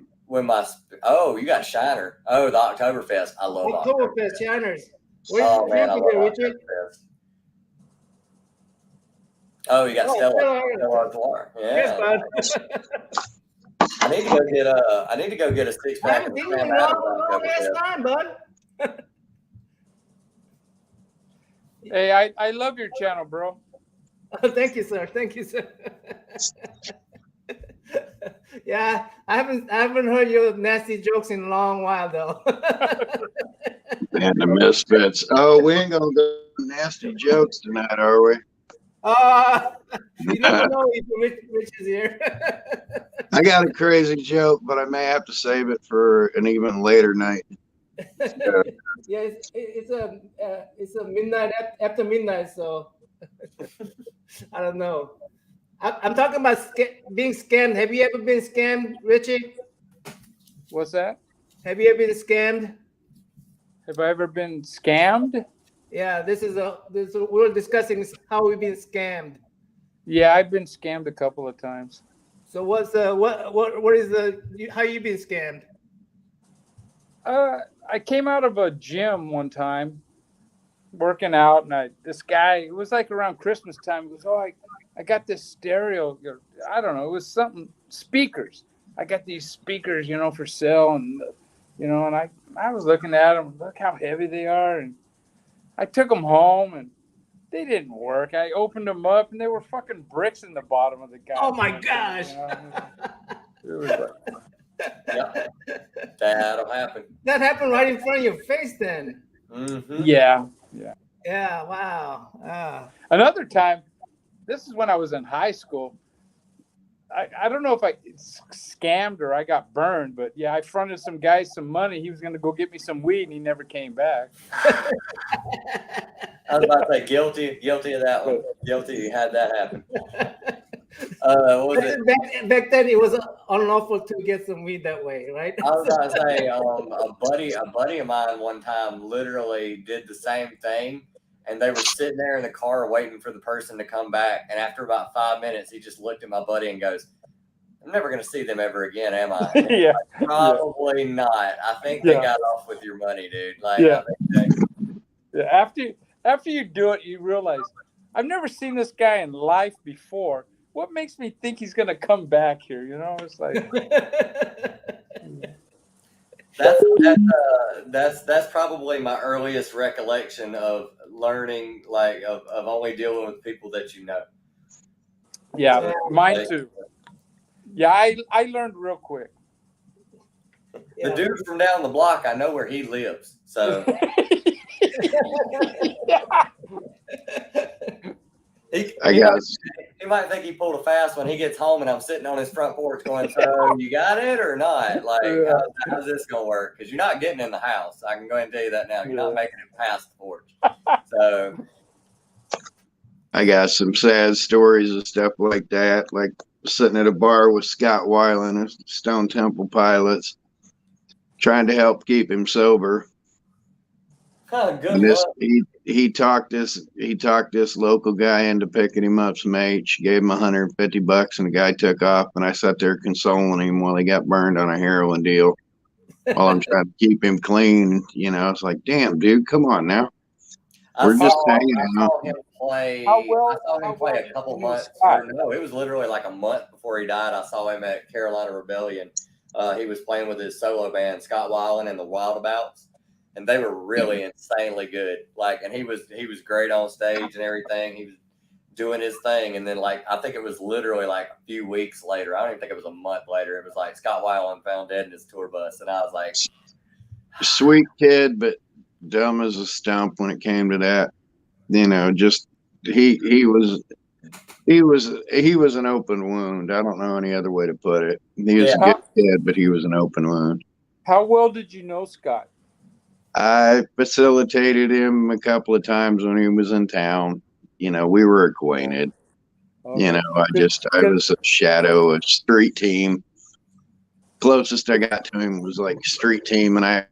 you got Shiner. Oh, the Oktoberfest. I love Oktoberfest, Shiners. What are Oh you man, I drinking love there, Richard? Oktoberfest. Oh, you got Stella Artois. Cheers, Yeah. bud. I need to go get a six I pack haven't of seen you Sam in a Adams long ass Oktoberfest. time, bud. Hey, I love your channel, bro. Thank you, sir. Thank you, sir. Yeah, I haven't heard your nasty jokes in a long while though. And the misfits. Oh, we ain't gonna go nasty jokes tonight, are we? You never know if Rich is here. I got a crazy joke, but I may have to save it for an even later night. Yeah, it's a midnight after midnight, so I don't know. I'm talking about being scammed. Have you ever been scammed, Richie? What's that? Have you ever been scammed? Have I ever been scammed? Yeah, we're discussing how we've been scammed. Yeah, I've been scammed a couple of times. So how you been scammed? I came out of a gym one time working out, and this guy, it was like around Christmas time. He goes, "Oh, I got this stereo. I don't know, it was something, speakers. I got these speakers, for sale." And, and I was looking at them, look how heavy they are. And I took them home, and they didn't work. I opened them up, and they were fucking bricks in the bottom of the guy. Oh my gosh. It was like, Yeah, that'll happen. That happened right in front of your face then. Mm-hmm. yeah. Yeah, wow. Another time, this is when I was in high school. I don't know if I scammed or I got burned, but yeah, I fronted some guy some money. He was going to go get me some weed, and he never came back. I was about to say guilty of that one. Guilty, had that happen. What was it? Back then, it was unlawful to get some weed that way, right? I was about to say, a buddy of mine one time literally did the same thing, and they were sitting there in the car waiting for the person to come back. And after about 5 minutes, he just looked at my buddy and goes, "I'm never going to see them ever again, am I?" Yeah. Like, probably not. I think they got off with your money, dude. Like, Yeah. I think After you do it, you realize, I've never seen this guy in life before. What makes me think he's going to come back here? It's like... That's probably my earliest recollection of learning, like of only dealing with people that you know. Yeah, mine too. Yeah, I learned real quick. The dude from down the block, I know where he lives. So he might think he pulled a fast when he gets home and I'm sitting on his front porch going, "So you got it or not? Like, how's this going to work? Because you're not getting in the house. I can go ahead and tell you that now. You're not making it past the porch." So I got some sad stories and stuff like that, like sitting at a bar with Scott Weiland of Stone Temple Pilots, trying to help keep him sober. good This, luck. he talked this local guy into picking him up some H, gave him $150, and the guy took off. And I sat there consoling him while he got burned on a heroin deal, while I'm trying to keep him clean. It's like, damn, dude, come on now. We're just hanging out. I saw him play a couple months. No, it was literally like a month before he died. I saw him at Carolina Rebellion. He was playing with his solo band, Scott Weiland and the Wildabouts, and they were really insanely good. Like, and he was great on stage and everything. He was doing his thing, and then I think it was literally like a few weeks later. I don't even think it was a month later. It was like Scott Weiland found dead in his tour bus, and I was like, sweet kid, but dumb as a stump when it came to that. Just he was an open wound. I don't know any other way to put it. He was a good kid, but he was an open wound. How well did you know Scott? I facilitated him a couple of times when he was in town. We were acquainted. Okay. I was a shadow of street team. Closest I got to him was like street team, and I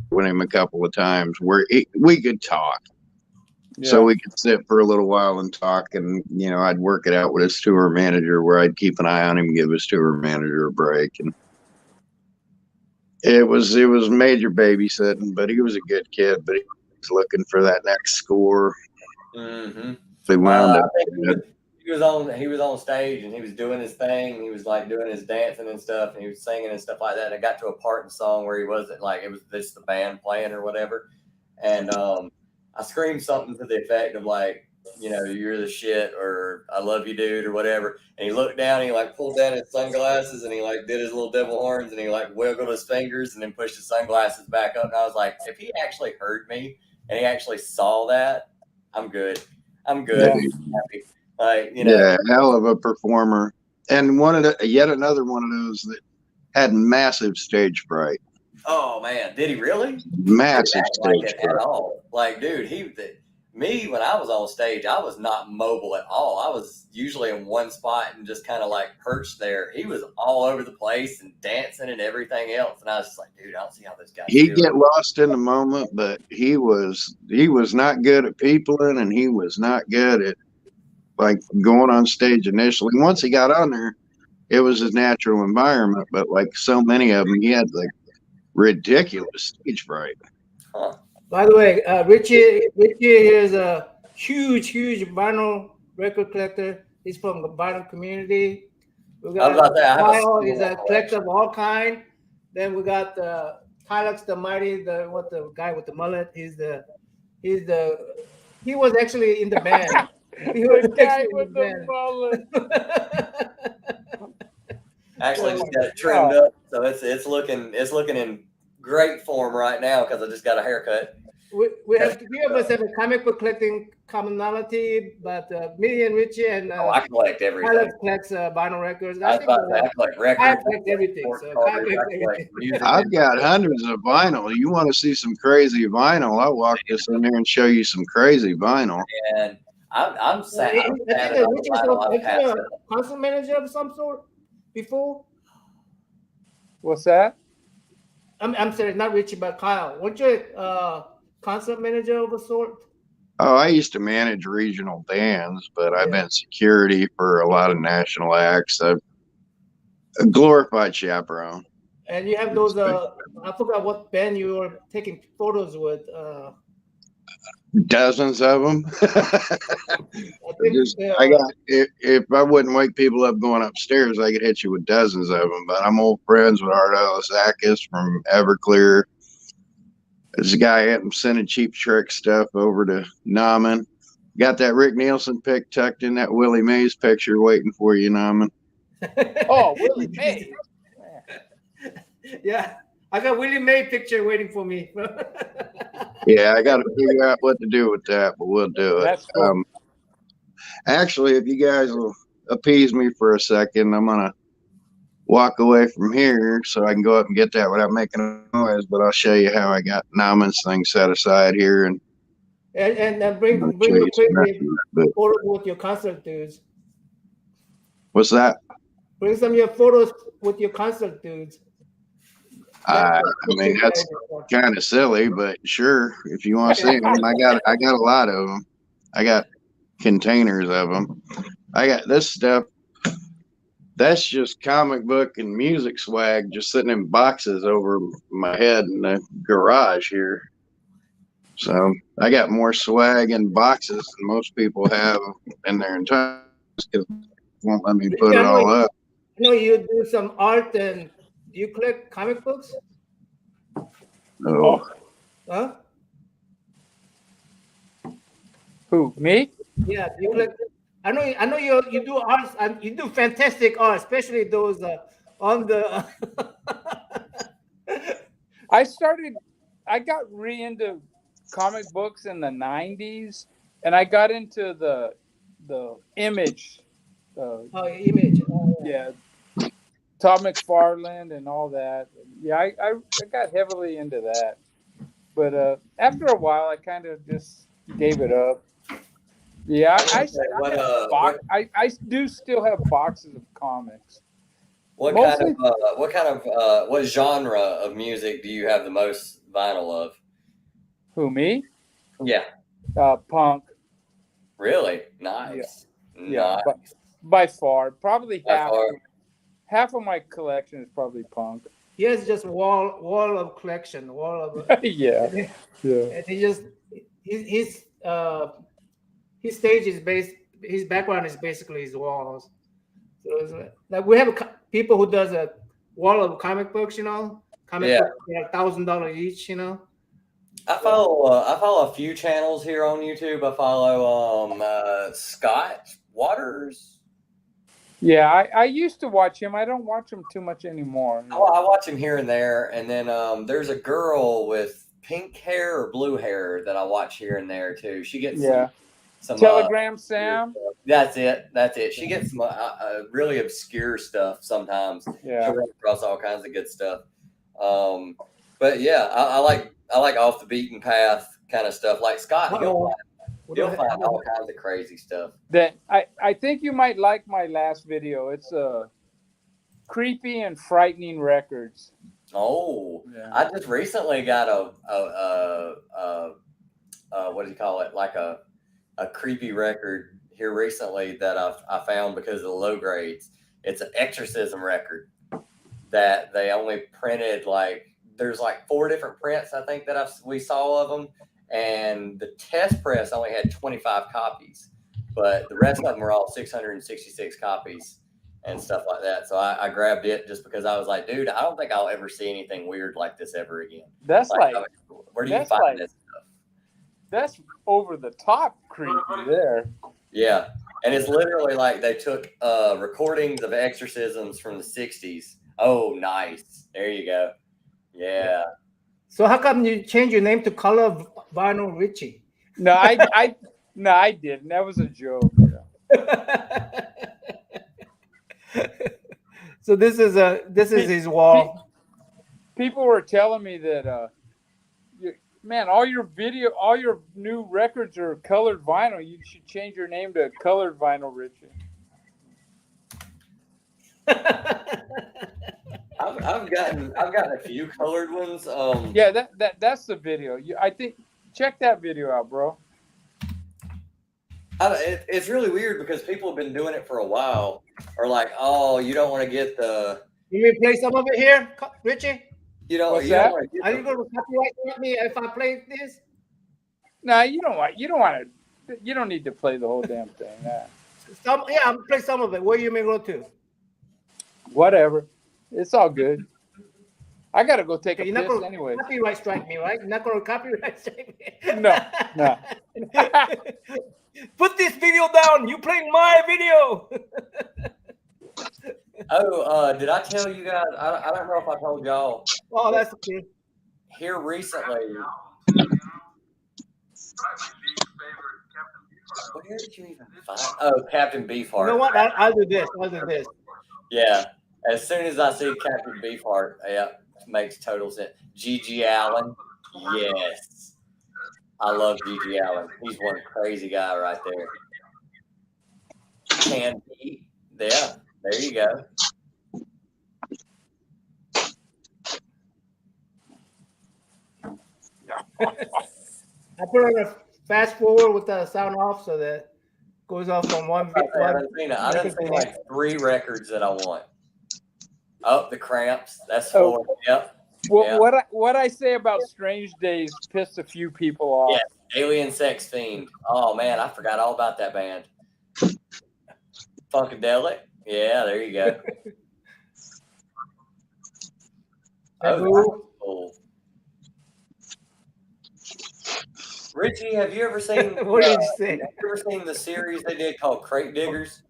went him a couple of times where we could talk. So we could sit for a little while and talk, and I'd work it out with his tour manager, where I'd keep an eye on him, give his tour manager a break, and it was major babysitting. But he was a good kid, but he was looking for that next score. Mm-hmm. They wound up. I think he was on stage and he was doing his thing. He was like doing his dancing and stuff, and he was singing and stuff like that. And it got to a part in the song where he wasn't like, it was just the band playing or whatever, and I screamed something to the effect of like, you're the shit, or I love you, dude, or whatever. And he looked down, and he like pulled down his sunglasses, and he like did his little devil horns, and he like wiggled his fingers, and then pushed his sunglasses back up. And I was like, if he actually heard me and he actually saw that, I'm good. I'm good. Yeah. I'm happy. Like, Yeah, hell of a performer, and yet another one of those that had massive stage fright. Oh man, did he really? Massive Like stage it fright. at all? Like, dude, me when I was on stage, I was not mobile at all. I was usually in one spot and just kind of like perched there. He was all over the place and dancing and everything else, and I was just like, dude, I don't see how this guy's He'd doing. get lost in the moment, but he was not good at peopling, and he was not good at like going on stage initially. Once he got on there, it was his natural environment. But like so many of them, he had like ridiculous stage fright. Huh. By the way, Richie is a huge vinyl record collector. He's from the vinyl community. We got Kyle is a collector of all kind. Then we got Tylux the Mighty, the guy with the mullet. He was actually in the band. He was The guy with the mullet. Actually, just got it trimmed up, so it's looking in great form right now because I just got a haircut. We have three of us have a comic book collecting commonality, but me and Richie and I collect everything. Alex collects vinyl records. I collect records. I collect everything. So I collect everything. I've got hundreds of vinyl. You want to see some crazy vinyl? I'll walk this in there and show you some crazy vinyl. And I'm sad. I think Richie was a concert manager of some sort before. What's that? I'm sorry, not Richie, but Kyle. Weren't you concert manager of a sort? Oh, I used to manage regional bands, but I've been security for a lot of national acts. I'm a glorified chaperone. And you have those, I forgot what band you were taking photos with. Dozens of them. If I wouldn't wake people up going upstairs, I could hit you with dozens of them. But I'm old friends with Art Elisakis from Everclear. There's a guy sending Cheap Trick stuff over to Nauman. Got that Rick Nielsen pic tucked in that Willie Mays picture waiting for you, Nauman. Oh, Willie Mays. Yeah, I got Willie May picture waiting for me. Yeah, I got to figure out what to do with that, but we'll do it. That's cool. Actually, if you guys will appease me for a second, I'm going to walk away from here so I can go up and get that without making a noise, but I'll show you how I got Nauman's thing set aside here. And bring you quickly photos with your concert dudes. What's that? Bring some of your photos with your concert dudes. I mean, that's kind of silly, but sure, if you want to see them, I got a lot of them. I got containers of them. I got this stuff. That's just comic book and music swag just sitting in boxes over my head in the garage here. So I got more swag in boxes than most people have in their entire because won't let me put it all up. I know you do some art, and do you collect comic books? No. Huh? Who, me? Yeah, do you collect? I know you do art, and you do fantastic art, especially those on the. I got into comic books in the 90s, and I got into the Image. Image. Yeah. Todd McFarlane and all that. Yeah, I got heavily into that. But after a while, I kind of just gave it up. Yeah, I do still have boxes of comics. What genre of music do you have the most vinyl of? Who, me? Yeah. Punk. Really? Nice. Yeah, Nice. but by far, probably By far. half of my collection is probably punk. He has just wall of collection, wall of. Yeah, yeah. And he just his stage is based. His background is basically his walls. So it's like we have people who does a wall of comic books. Comic Yeah. books are $1,000 each. I follow a few channels here on YouTube. I follow Scott Waters. Yeah, I used to watch him. I don't watch him too much anymore. I watch him here and there, and then there's a girl with pink hair or blue hair that I watch here and there too. She gets some Telegram Sam. That's it. She gets some really obscure stuff sometimes. Yeah, she'll run across all kinds of good stuff. But yeah, I like off the beaten path kind of stuff. Like Scott, you'll find all kinds of crazy stuff. Then I think you might like my last video. It's creepy and frightening records. Oh, yeah. I just recently got a what do you call it? Like a creepy record here recently that I found because of the low grades. It's an exorcism record that they only printed there's 4 different prints I think that we saw of them, and the test press only had 25 copies, but the rest of them were all 666 copies and stuff like that. So I grabbed it just because I was like, dude, I don't think I'll ever see anything weird like this ever again. That's where do you find this stuff? That's over the top creepy there. Yeah. And it's literally like they took recordings of exorcisms from the 60s. Oh, nice. There you go. Yeah. So how come you change your name to Color Vinyl Richie? No, I didn't. That was a joke. So this is his wall. People were telling me that man, all your new records are colored vinyl. You should change your name to Colored Vinyl Richie. I've gotten a few colored ones. Yeah, that's the video. I think check that video out, bro. It's really weird because people have been doing it for a while. Or like, oh, you don't want to get the. You may play some of it here, Richie. You know, what's that? Are you going to copyright me if I play this? No, you don't need to play the whole damn thing. I'm gonna play some of it. Where you may go to? Whatever, it's all good. I gotta go take a piss anyway. Copyright strike me, right? You're not gonna copyright strike me. No. Put this video down. You playing my video. Oh, did I tell you guys? I don't know if I told y'all. Oh, that's okay. Here recently. Where did you even find? Oh, Captain Beefheart. You know what? I'll do this. Yeah. As soon as I see Captain Beefheart, yeah, makes total sense. G.G. Allen. Yes. I love G.G. Allen. He's one crazy guy right there. Can be. Yeah. There you go. I put on a fast forward with the sound off so that goes off on one. I done seen like 3 records that I want. Oh, the Cramps. That's 4. Yep. Well, what I say about Strange Days pissed a few people off. Yeah, Alien Sex Fiend. Oh man, I forgot all about that band. Funkadelic. Yeah, there you go. Oh, cool. Richie, have you ever seen? What did you say? Have you ever seen the series they did called Crate Diggers?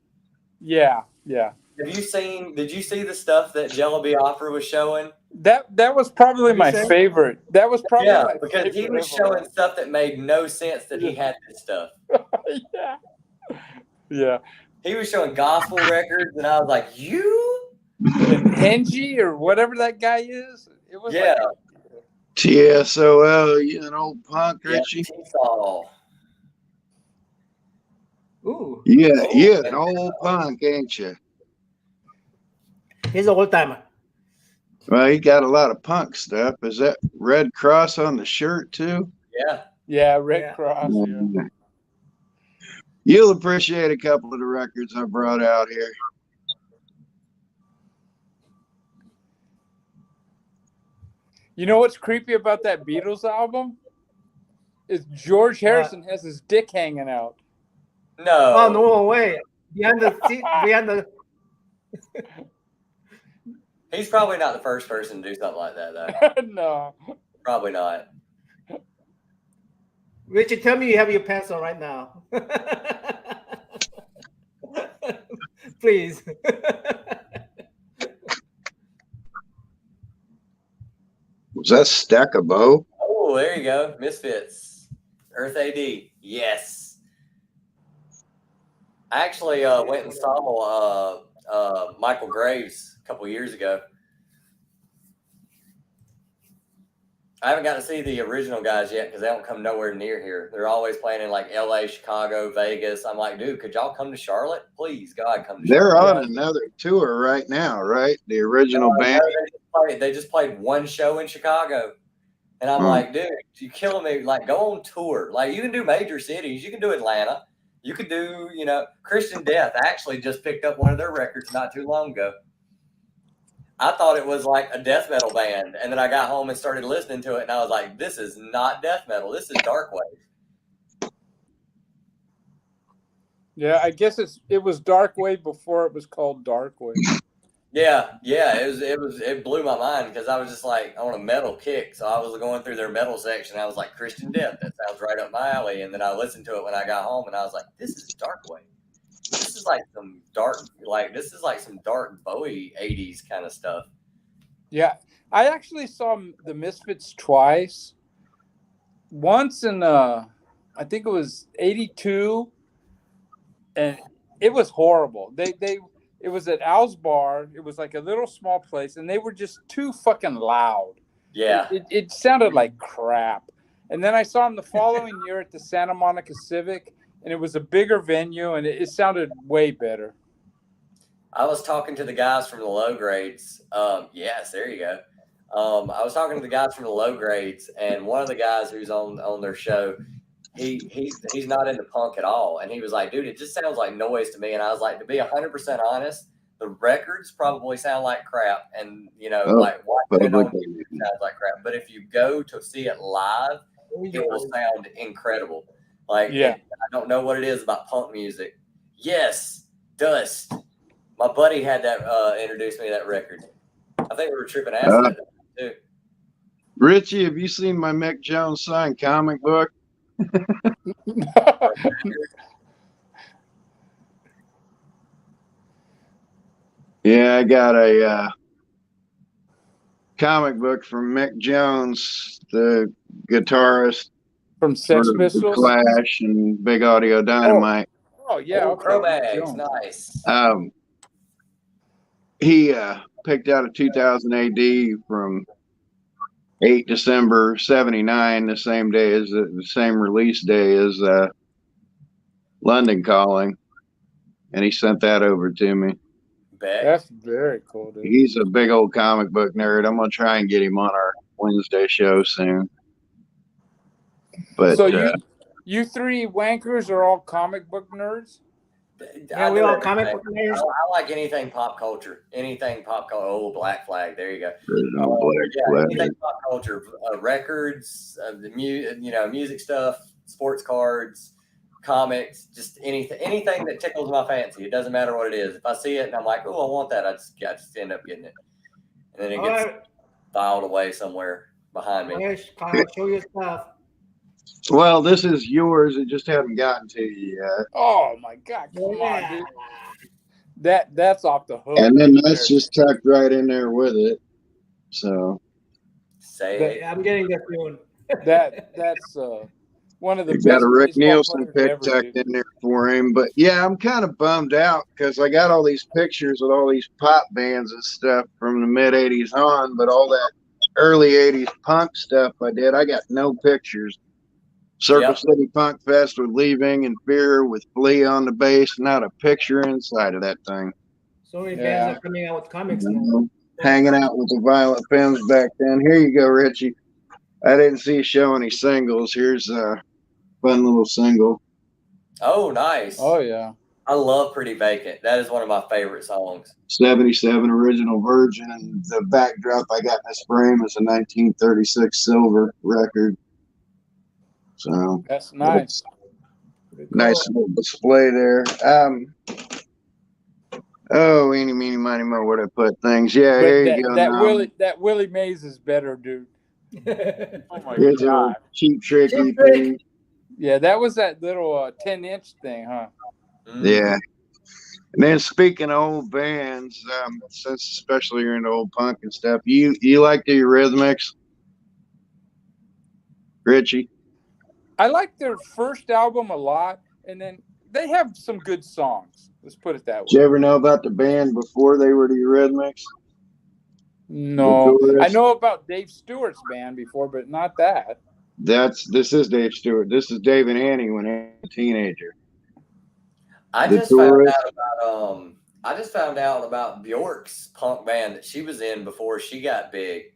Yeah. Did you see the stuff that Jello Opera was showing? That was probably my favorite. That was probably my because he was showing stuff that made no sense that he had this stuff. Yeah. He was showing gospel records, and I was like, "You?" Henji or whatever that guy is. It was TSOL, you an old punk, Richie? Ooh. Yeah, an old punk, ain't you? He's an old timer. Well, he got a lot of punk stuff. Is that Red Cross on the shirt too? Yeah. Yeah, Red Cross. You'll appreciate a couple of the records I brought out here. You know what's creepy about that Beatles album? Is George Harrison has his dick hanging out. No. Oh, no way. Behind the seat, behind the. He's probably not the first person to do something like that, though. No. Probably not. Richard, tell me you have your pants on right now. Please. Was that Stack of Bow? Oh, there you go. Misfits. Earth AD. Yes. I actually went and saw Michael Graves a couple years ago. I haven't got to see the original guys yet because they don't come nowhere near here. They're always playing in like LA, Chicago, Vegas. I'm like, dude, could y'all come to Charlotte? Please, God, come to They're Charlotte. on another tour right now, right? The original band. They just played one show in Chicago. And I'm like, dude, you're killing me. Like, go on tour. Like, you can do major cities. You can do Atlanta. You could do, Christian Death actually just picked up one of their records not too long ago. I thought it was like a death metal band. And then I got home and started listening to it. And I was like, this is not death metal. This is dark wave. Yeah, I guess it was dark wave before it was called dark wave. Yeah, it blew my mind because I was just like on a metal kick. So I was going through their metal section. I was like, Christian Death, that sounds right up my alley. And then I listened to it when I got home and I was like, this is dark wave. This is like some dark Bowie 80s kind of stuff. Yeah, I actually saw the Misfits twice. Once in I think it was 82, and it was horrible. It was at Al's Bar. It was like a little small place, and they were just too fucking loud. Yeah. It sounded like crap. And then I saw them the following year at the Santa Monica Civic, and it was a bigger venue, and it sounded way better. I was talking to the guys from the low grades. Yes, there you go. I was talking to the guys from the low grades, and one of the guys who's on their show, he's not into punk at all. And he was like, dude, it just sounds like noise to me. And I was like, to be 100% honest, the records probably sound like crap. And, like watching it on TV sounds like crap. But if you go to see it live, it will sound incredible. Like, I don't know what it is about punk music. Yes, Dust. My buddy had that introduced me to that record. I think we were tripping acid at that too. Richie, have you seen my Mick Jones signed comic book? Yeah, I got a comic book from Mick Jones, the guitarist from Sex Pistols, Clash, and Big Audio Dynamite. Oh yeah, okay. Cro-Mags, nice. He picked out a 2000 AD from 8 December 79, the same day as the same release day as London Calling, and he sent that over to me. That's very cool, dude. He's a big old comic book nerd. I'm gonna try and get him on our Wednesday show soon. But So you three wankers are all comic book nerds? Yeah, we all comic book nerds. I like anything pop culture. Anything pop culture. Oh, Black Flag. There you go. Anything pop culture. Records, the music stuff, sports cards, comics, just anything that tickles my fancy. It doesn't matter what it is. If I see it and I'm like, oh, I want that, I just end up getting it. And then it gets filed away somewhere behind me. Yes, Kyle, show your stuff. Well, this is yours. It just haven't gotten to you yet. Oh my God! Come on, dude. That's off the hook. And then that's just tucked right in there with it. So I'm getting this one. That's one of the best. Got a Rick Nielsen pick tucked in there for him. But yeah, I'm kind of bummed out because I got all these pictures with all these pop bands and stuff from the mid '80s on, but all that early '80s punk stuff I got no pictures. Circle City Punk Fest with Leaving and Fear with Flea on the bass, not a picture inside of that thing. So many bands are coming out with comics now. Hanging out with the Violent Femmes back then. Here you go, Richie. I didn't see you show any singles. Here's a fun little single. Oh, nice. Oh yeah. I love Pretty Vacant. That is one of my favorite songs. 77 original version, and the backdrop I got in this frame is a 1936 silver record. So That's nice. nice little display there. Oh, eeny, meeny, miny, mo, where I put things. Yeah, But here you go. Now. that Willie Mays is better, dude. Oh my Here's a little god. cheap trick Cheap EP. Trick. Yeah, that was that little 10-inch thing, huh? Yeah. And then speaking of old bands, since especially you're into old punk and stuff, you like the Eurythmics, Richie? I like their first album a lot, and then they have some good songs. Let's put it that Did you way. ever know about the band before they were the Eurythmics? No, The I Tourists? know about Dave Stewart's band before, but not that. This is Dave Stewart. This is Dave and Annie when he was a teenager. I The just found Tourists. out about I just found out about Bjork's punk band that she was in before she got big,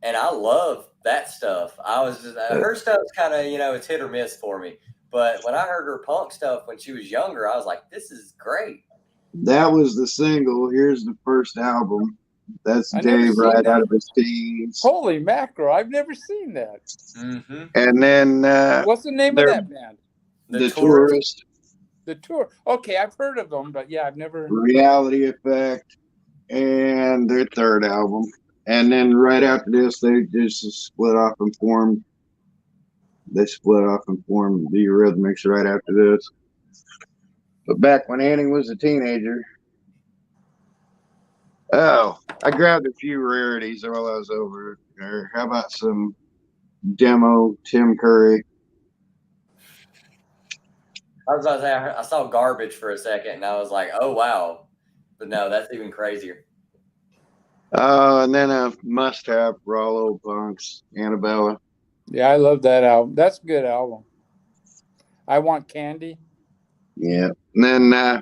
and I love that stuff. I was just her stuff's kind of it's hit or miss for me, but when I heard her punk stuff when she was younger, I was like, this is great. That was the single. Here's the first album. That's I never Dave seen right that. out of his teens. Holy mackerel! I've never seen that. Mm-hmm. And then What's the name of they're- that band? the Tourist, The Tour. Okay, I've heard of them, but yeah, I've never. Reality Effect, and their third album. And then right after this, they just split off and formed. They split off and formed the Eurythmics right after this. But back when Annie was a teenager, I grabbed a few rarities while I was over there. How about some demo Tim Curry? I was about to say I saw Garbage for a second, and I was like, oh wow, but no, that's even crazier. And then a must-have for all old punks, Annabella. Yeah, I love that album. That's a good album. I Want Candy. Yeah. And then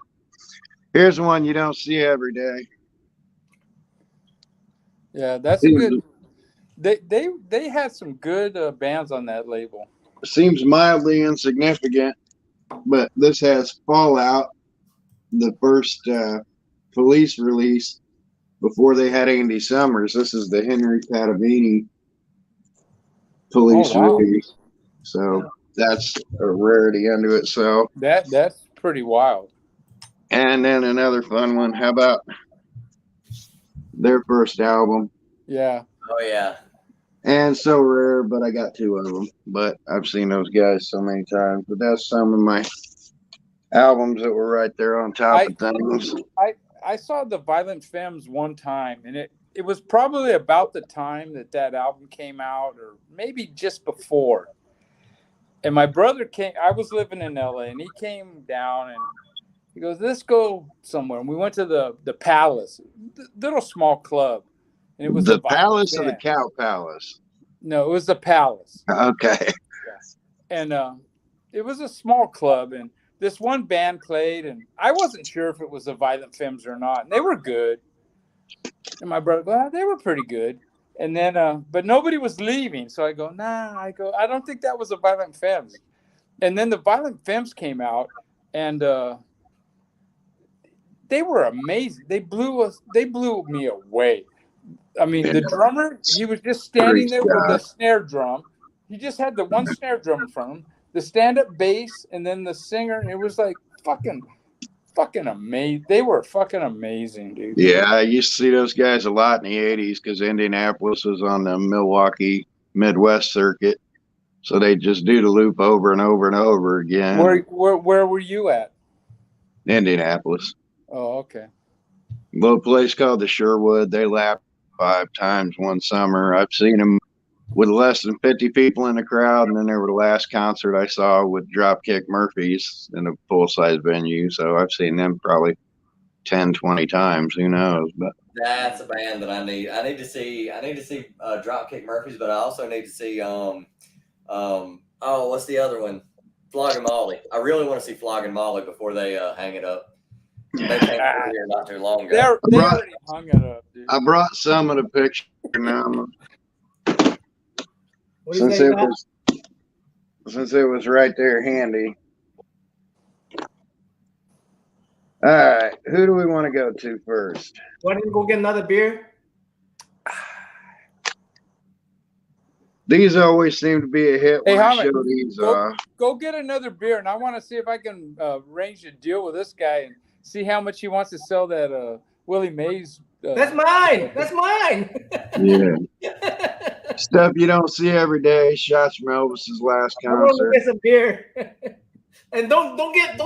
here's one you don't see every day. Yeah, that's a good. They had some good bands on that label. Seems mildly insignificant, but this has Fallout, the first Police release before they had Andy Summers. This is the Henry Patavini Police Oh, wow. release. So that's a rarity unto itself. That's pretty wild. And then another fun one. How about their first album? Yeah. Oh yeah. And so rare, but I got two of them. But I've seen those guys so many times. But that's some of my albums that were right there on top of things. I saw the Violent Femmes one time, and it was probably about the time that album came out, or maybe just before. And my brother came. I was living in LA, and he came down, and he goes, "Let's go somewhere." And we went to the Palace, the little small club, and it was the Violent Palace or the Femmes. Cow Palace? No, it was the Palace. Okay. And it was a small club, and this one band played, and I wasn't sure if it was the Violent Femmes or not, and they were good. And my brother, well, they were pretty good. And then, but nobody was leaving, so I go, nah. I don't think that was the Violent Femmes. And then the Violent Femmes came out, and they were amazing. They blew me away. I mean, the drummer, he was just standing there with the snare drum. He just had the one snare drum in front of him, the stand-up bass, and then the singer. And it was like fucking amazing. They were fucking amazing, dude. Yeah, I used to see those guys a lot in the 80s because Indianapolis was on the Milwaukee Midwest circuit. So they just do the loop over and over and over again. Where were you at? Indianapolis. Oh, okay. Little place called the Sherwood. They lapped 5 times one summer. I've seen them with less than 50 people in the crowd, and then they were the last concert I saw with Dropkick Murphys in a full-size venue. So I've seen them probably 10, 20 times. Who knows? But That's a band that I need. I need to see Dropkick Murphys, but I also need to see what's the other one? Flogging Molly. I really want to see Flogging Molly before they hang it up. They came over here not too long ago. They already hung it up, dude. I brought some of the picture now. What do you say, Matt? Since it was right there handy. All right, who do we want to go to first? Why don't you go get another beer? These always seem to be a hit Hey, when I Hamid, show these go off. go get another beer, and I want to see if I can arrange a deal with this guy and see how much he wants to sell that Willie Mays. That's mine. That's mine. Yeah, stuff you don't see every day. Shots from Elvis's last I want to concert. get some beer. And don't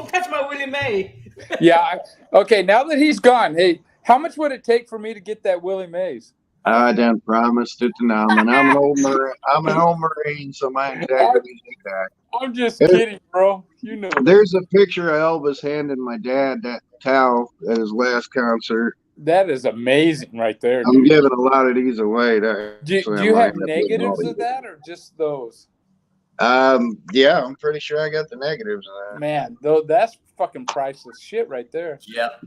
touch my Willie May. Yeah. Okay. Now that he's gone, hey, how much would it take for me to get that Willie Mays? I done promised it to Nauman. I'm an old Marine. I'm an old Marine, so my integrity's intact. I'm just kidding, bro. You know. There's a picture of Elvis handing my dad that towel at his last concert. That is amazing, right there. I'm Dude. giving a lot of these away. Do you have negatives of that, or just those? Yeah, I'm pretty sure I got the negatives of that. Man, though, that's fucking priceless shit right there. Yep.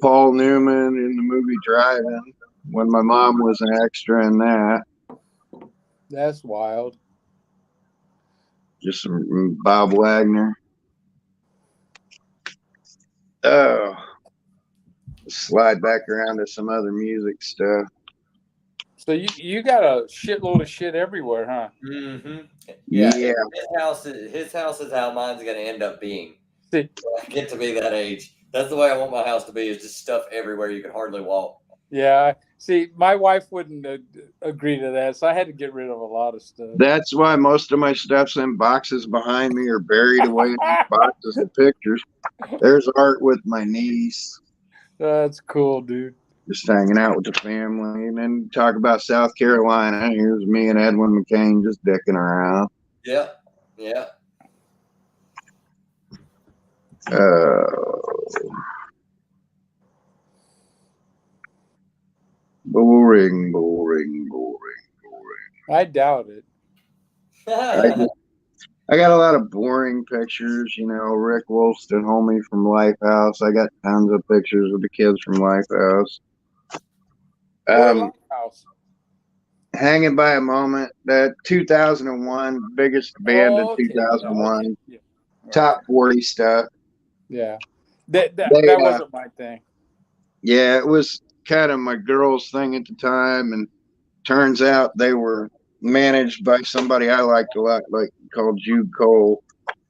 Paul Newman in the movie Driving, when my mom was an extra in that. That's wild. Just some Bob Wagner. Oh, slide back around to some other music stuff. So you got a shitload of shit everywhere, huh? Mm-hmm. Yeah. His house is how mine's gonna end up being. See, When I get to be that age. That's the way I want my house to be. Is just stuff everywhere you can hardly walk. yeah. See, my wife wouldn't agree to that, so I had to get rid of a lot of stuff. That's why most of my stuff's in boxes behind me or buried away in boxes of pictures. There's art with my niece. That's cool, dude. Just hanging out with the family. And then talk about South Carolina. Here's me and Edwin McCain just dicking around. Yep. Yeah. Boring. I doubt it. I got a lot of boring pictures, you know, Rick Wolston, homie from Lifehouse. I got tons of pictures of the kids from Lifehouse. House. Hanging by a Moment, that 2001 biggest band Oh, okay. in 2001, Okay. Yeah. top 40 stuff. Yeah. That They, wasn't my thing. Yeah, it was kind of my girl's thing at the time, and turns out they were managed by somebody I liked a lot, like called Jude Cole.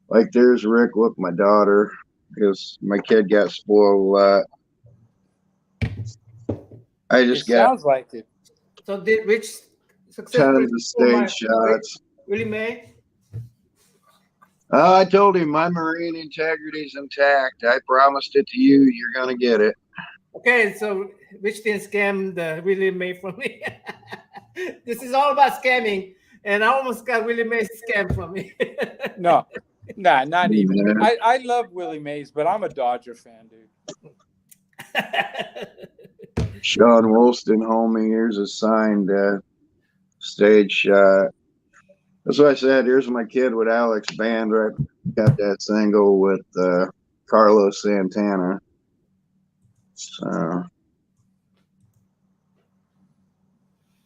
Like, there's Rick with my daughter, because my kid got spoiled a lot. I just got Sounds like it. So did Rich tons successfully of stage shots. Willie May? I told him my Marine integrity's intact. I promised it to you. You're gonna get it. Okay, so Rich didn't scam the Willie May from me. This is all about scamming, and I almost got Willie May scammed from me. No, not even. Yeah. I love Willie Mays, but I'm a Dodger fan, dude. Sean Wolston, homie. Here's a signed stage shot. That's what I said. Here's my kid with Alex Band. Right, got that single with Carlos Santana. So,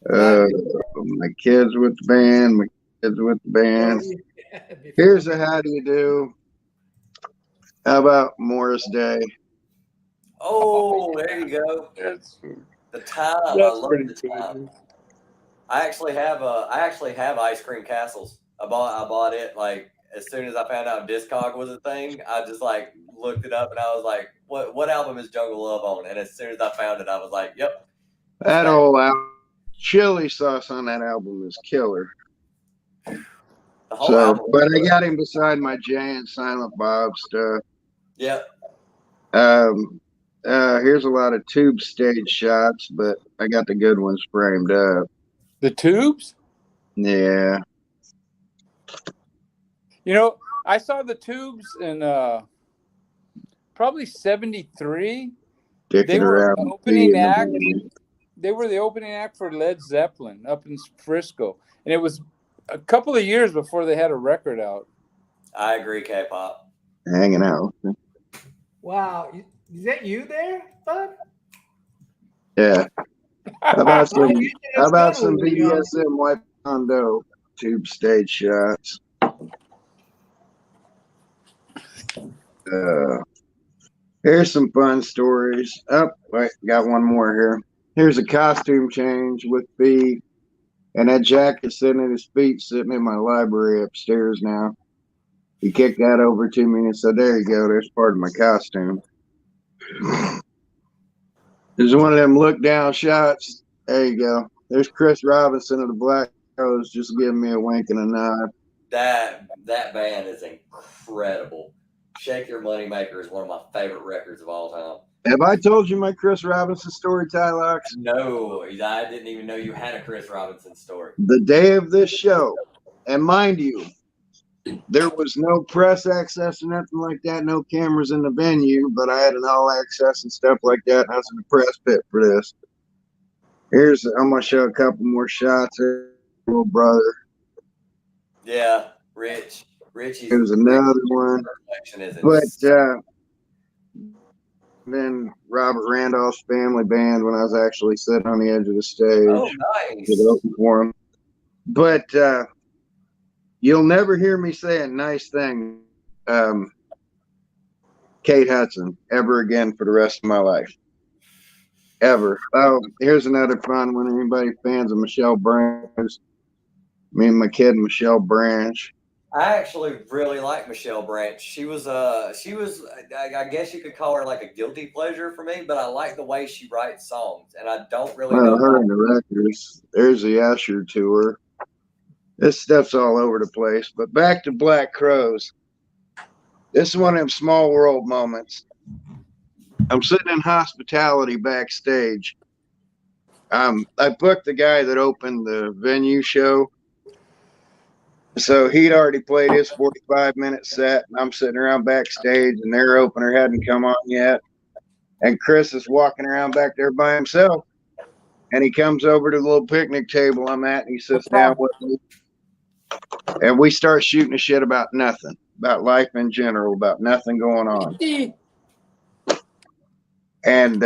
my kids with the band. My kids with the band. Here's a how do you do. How about Morris Day? Oh, there you go. The time. I That's love pretty the good, time. dude. I actually have ice cream castles. I bought it like as soon as I found out Discog was a thing. I just like looked it up and I was like, what album is Jungle Love on? And as soon as I found it, I was like, yep. That whole album, chili sauce on that album is killer. The whole So, album. but I got him beside my Jay and Silent Bob stuff. Yep. Here's a lot of tube stage shots, but I got the good ones framed up. The Tubes? Yeah. You know, I saw the Tubes in probably 73. Kicking They were around an the opening sea in the act. morning. They were the opening act for Led Zeppelin up in Frisco. And it was a couple of years before they had a record out. I agree, K-pop. Hanging out. Wow, is that you there, bud? Yeah. How about some, You did how about good some with your- BDSM white condo tube stage shots? Here's some fun stories. Oh, wait, got one more here. Here's a costume change with feet, and that jacket sitting at his feet, sitting in my library upstairs now. He kicked that over to me and said, "There you go. There's part of my costume." There's one of them look down shots. There you go. There's Chris Robinson of the Black Rose just giving me a wink and a nod. That band is incredible. Shake Your Moneymaker is one of my favorite records of all time. Have I told you my Chris Robinson story, Tylox? No, I didn't even know you had a Chris Robinson story. The day of this show, and mind you, there was no press access or nothing like that, no cameras in the venue, but I had an all access and stuff like that. I was in the press pit for this. I'm gonna show a couple more shots. There's little brother. Yeah, Richie's. There's another one. But then Robert Randolph's family band when I was actually sitting on the edge of the stage. Oh, nice. With open for him. But you'll never hear me say a nice thing, Kate Hudson, ever again for the rest of my life. Ever. Oh, here's another fun one. Anybody fans of Michelle Branch? Me and my kid, Michelle Branch. I actually really like Michelle Branch. She was I guess you could call her like a guilty pleasure for me, but I like the way she writes songs, and I don't really know her and the records. There's the Usher tour. This stuff's all over the place. But back to Black Crowes. This is one of them small world moments. I'm sitting in hospitality backstage. I booked the guy that opened the venue show. So he'd already played his 45-minute set, and I'm sitting around backstage, and their opener hadn't come on yet. And Chris is walking around back there by himself, and he comes over to the little picnic table I'm at, and he sits down with me. And we start shooting the shit about nothing, about life in general, about nothing going on. And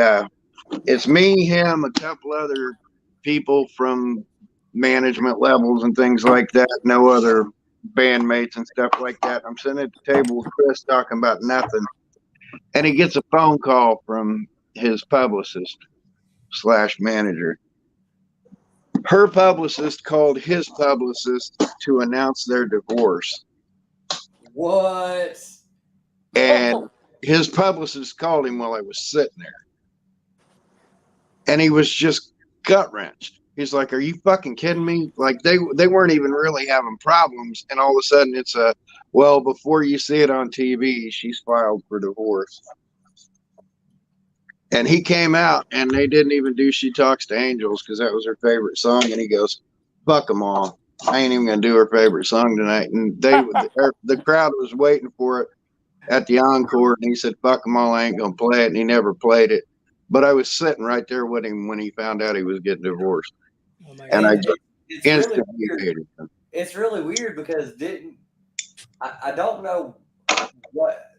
it's me, him, a couple other people from management levels and things like that, no other bandmates and stuff like that. I'm sitting at the table with Chris talking about nothing, and he gets a phone call from his publicist / manager. Her publicist called his publicist to announce their divorce. What? And his publicist called him while I was sitting there, and he was just gut wrenched. He's like, "Are you fucking kidding me?" Like they weren't even really having problems, and all of a sudden it's well, before you see it on TV, she's filed for divorce. And he came out, and they didn't even do "She Talks to Angels" because that was her favorite song, and he goes, "Fuck them all. I ain't even gonna do her favorite song tonight." And the crowd was waiting for it at the encore, and he said, "Fuck them all. I ain't gonna play it," and he never played it. But I was sitting right there with him when he found out he was getting divorced. Oh my And God. I just instantly really hated him. It's really weird because I don't know what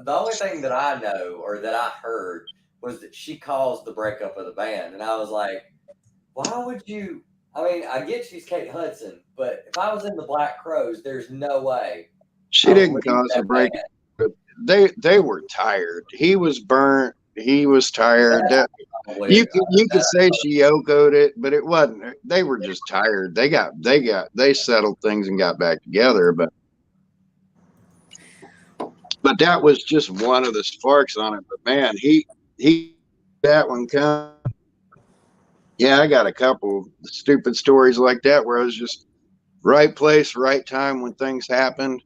the only thing that I know or that I heard was that she caused the breakup of the band, and I was like, why would you? I mean, I get she's Kate Hudson, but if I was in the Black Crowes, there's no way She didn't cause a breakup. They were tired. He was burnt. He was tired. You could say she yokoed it, but it wasn't. They were just tired. They settled things and got back together. But that was just one of the sparks on it. But man, he that one come. Yeah, I got a couple stupid stories like that where I was just right place, right time when things happened.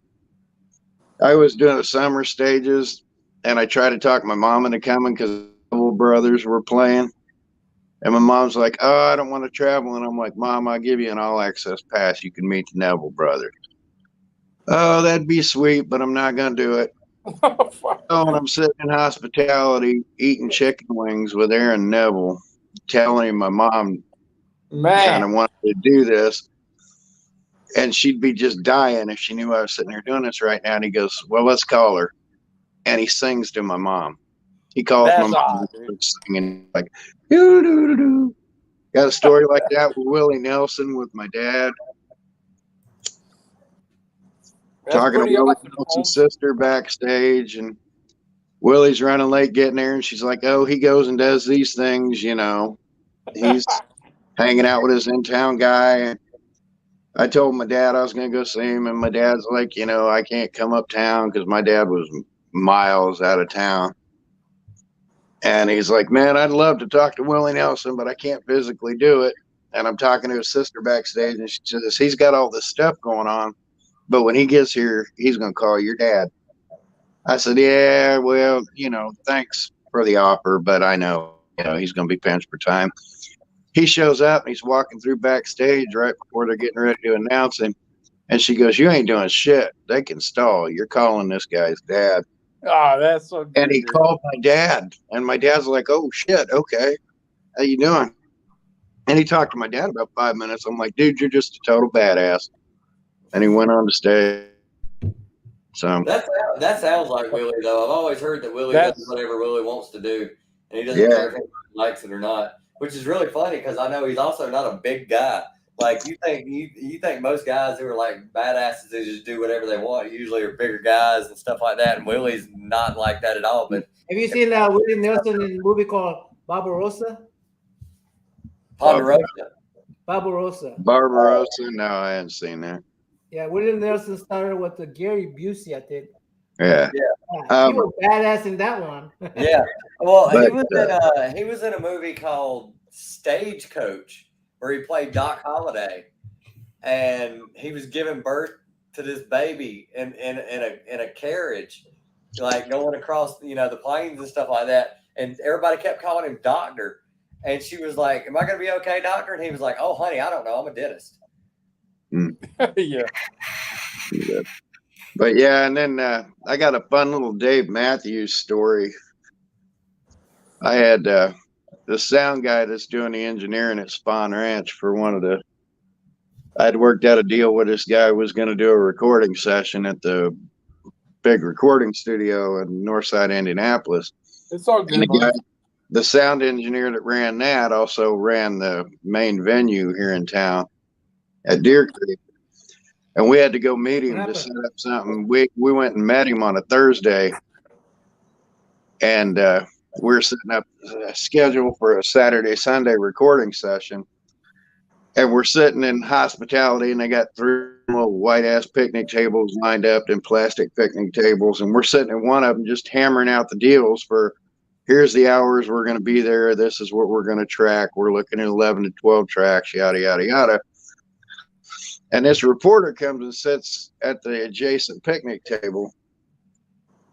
I was doing the summer stages, and I tried to talk my mom into coming because little brothers were playing. And my mom's like, "Oh, I don't want to travel." And I'm like, "Mom, I'll give you an all-access pass. You can meet the Neville brothers." "Oh, that'd be sweet, but I'm not going to do it." Oh, and I'm sitting in hospitality eating chicken wings with Aaron Neville, telling him my mom kind of wanted to do this. And she'd be just dying if she knew I was sitting there doing this right now. And he goes, "Well, let's call her." And he sings to my mom. He calls my mom singing like, "Doo doo doo doo." Got a story like that with Willie Nelson with my dad. Talking to Willie Nelson's sister backstage, and Willie's running late getting there, and she's like, "Oh, he goes and does these things, you know. He's hanging out with his in-town guy." And I told my dad I was going to go see him, and my dad's like, "You know, I can't come uptown," because my dad was miles out of town. And he's like, "Man, I'd love to talk to Willie Nelson, but I can't physically do it." And I'm talking to his sister backstage, and she says, "He's got all this stuff going on, but when he gets here, he's going to call your dad." I said, "Yeah, well, you know, thanks for the offer, but I know, you know, he's going to be pinched for time." He shows up and he's walking through backstage right before they're getting ready to announce him. And she goes, "You ain't doing shit. They can stall. You're calling this guy's dad." Oh, that's so good. And he dude. called my dad. And my dad's like, "Oh, shit. Okay. How you doing?" And he talked to my dad about 5 minutes. I'm like, "Dude, you're just a total badass." And he went on the stage. So, That sounds like Willie though. I've always heard that Willie does That's whatever Willie wants to do, and he doesn't yeah. care if anybody likes it or not. Which is really funny because I know he's also not a big guy. Like you think most guys who are like badasses who just do whatever they want usually are bigger guys and stuff like that, and Willie's not like that at all. But Have you seen William Nelson in a movie called Barbarossa? Ponderosa, Barbarossa. Barbarossa? No, I hadn't seen that. Yeah, William Nelson started with the Gary Busey, I think. Yeah. Yeah, he was badass in that one. yeah. Well, But, he was in a movie called Stagecoach where he played Doc Holliday, and he was giving birth to this baby in a carriage, like going across the plains and stuff like that. And everybody kept calling him doctor, and she was like, "Am I going to be okay, doctor?" And he was like, "Oh, honey, I don't know. I'm a dentist." yeah. But yeah, and then I got a fun little Dave Matthews story. I had the sound guy that's doing the engineering at Spawn Ranch for one of the. I'd worked out a deal with this guy who was going to do a recording session at the big recording studio in Northside Indianapolis. It's all And good. the sound engineer that ran that also ran the main venue here in town at Deer Creek. And we had to go meet him to set up something. We went and met him on a Thursday, and we're setting up a schedule for a Saturday, Sunday recording session. And we're sitting in hospitality, and they got 3 little white ass picnic tables lined up in plastic picnic tables. And we're sitting in one of them just hammering out the deals for here's the hours we're going to be there. This is what we're going to track. We're looking at 11 to 12 tracks, yada, yada, yada. And this reporter comes and sits at the adjacent picnic table,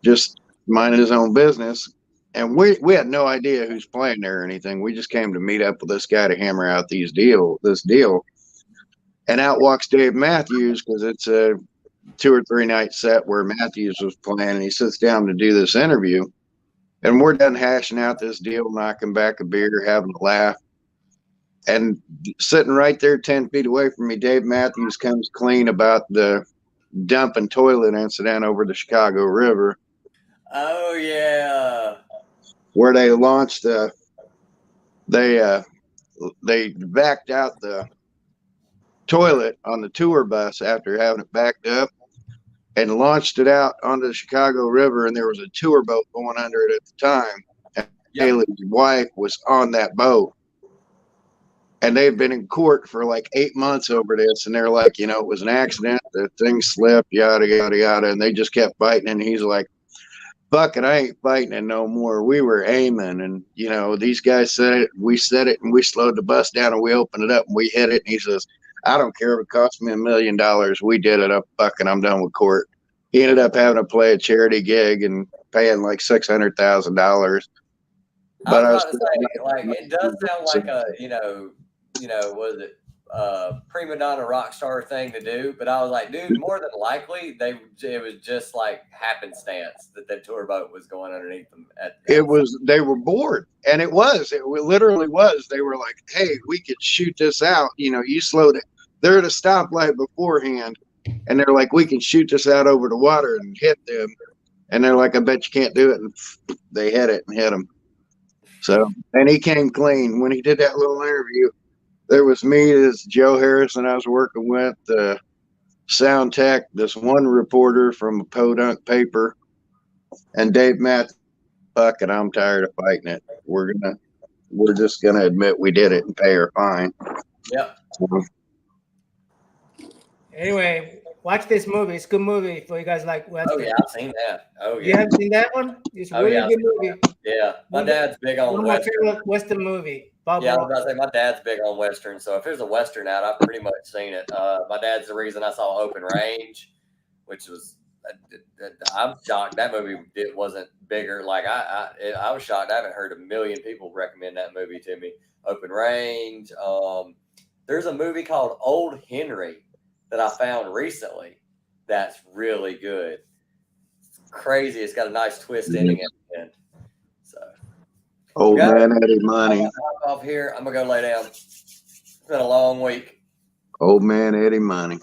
just minding his own business. And we had no idea who's playing there or anything. We just came to meet up with this guy to hammer out this deal. And out walks Dave Matthews, because it's a 2 or 3 night set where Matthews was playing, and he sits down to do this interview. And we're done hashing out this deal, knocking back a beer, having a laugh. And sitting right there 10 feet away from me, Dave Matthews comes clean about the dumping toilet incident over the Chicago River. Oh yeah. Where they launched they backed out the toilet on the tour bus after having it backed up and launched it out onto the Chicago River, and there was a tour boat going under it at the time. And Haley's wife was on that boat. And they've been in court for like 8 months over this. And they're like, it was an accident. The thing slipped, yada, yada, yada. And they just kept fighting. And he's like, "Fuck it, I ain't fighting it no more. We were aiming. And, these guys said it. We said it. And we slowed the bus down and we opened it up and we hit it." And he says, "I don't care if it cost me $1 million. We did it. I'm done with court." He ended up having to play a charity gig and paying like $600,000. But I was about to say, like, it does sound like a, was it prima donna rock star thing to do? But I was like, dude, more than likely, it was just like happenstance that the tour boat was going underneath them. They were bored, and it literally was. They were like, "Hey, we could shoot this out. You slowed it. They're at a stoplight beforehand, and they're like, we can shoot this out over the water and hit them." And they're like, "I bet you can't do it." And they hit it and hit them. So, and he came clean when he did that little interview. There was me, this Joe Harrison I was working with, the sound tech, this one reporter from a podunk paper, and Dave Matthews puck and I'm tired of fighting it. We're just gonna admit we did it and pay her fine. Yep. Anyway, watch this movie. It's a good movie for you guys like Western. Oh yeah, I've seen that. Oh You yeah. haven't seen that one? It's a Oh, really yeah. good movie. Yeah. My dad's big One on of my Western. favorite Western movie. Bob Yeah, I was Ross. about to say my dad's big on Western, so if there's a Western out, I've pretty much seen it. My dad's the reason I saw Open Range, which was I'm shocked that movie wasn't bigger. Like I was shocked. I haven't heard a million people recommend that movie to me. Open Range. There's a movie called Old Henry that I found recently that's really good. It's crazy. It's got a nice twist ending at the end. So. Old man Eddie money. Off here, I'm gonna go lay down. It's been a long week. Old man Eddie money.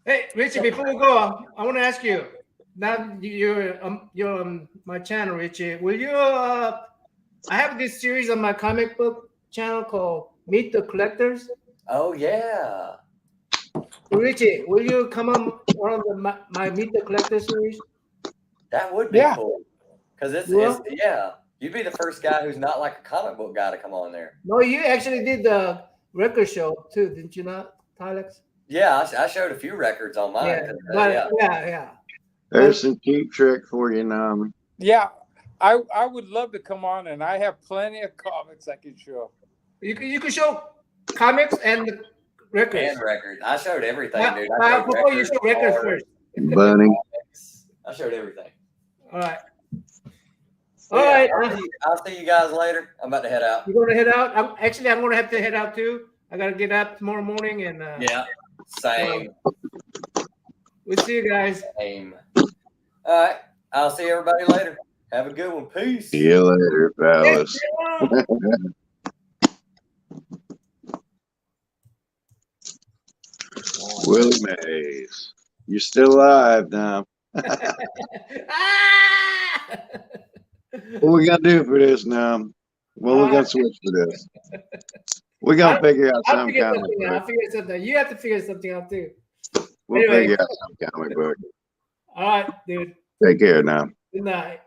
Hey, Richie, before we go, I want to ask you. Now you're on my channel, Richie. Will you? I have this series on my comic book channel called Meet the Collectors. Oh yeah. Richie, will you come on one of my Meet the Collectors series? That would be cool. Because it's Yeah. You'd be the first guy who's not like a comic book guy to come on there. No, you actually did the record show too, didn't you not, Alex? Yeah, I showed a few records on mine. Yeah. There's some cheap trick for you, Nami. Yeah, I would love to come on, and I have plenty of comics I can show. You can show comics and the records. And records. I showed everything, dude. Before you show records first. Bunny. I showed everything. All right. So, All right. I'll see you guys later. I'm about to head out. You're going to head out? I'm going to have to head out too. I got to get up tomorrow morning. And yeah, same. We'll see you guys. Same. All right. I'll see everybody later. Have a good one. Peace. See you later, fellas. Willie Mays. You're still alive now. What we gonna do for this now? What we gonna switch for this? We gotta figure out some comic book. I'll figure something out. You have to figure something out too. We'll figure out some comic book. All right, dude. Take care now. Good night.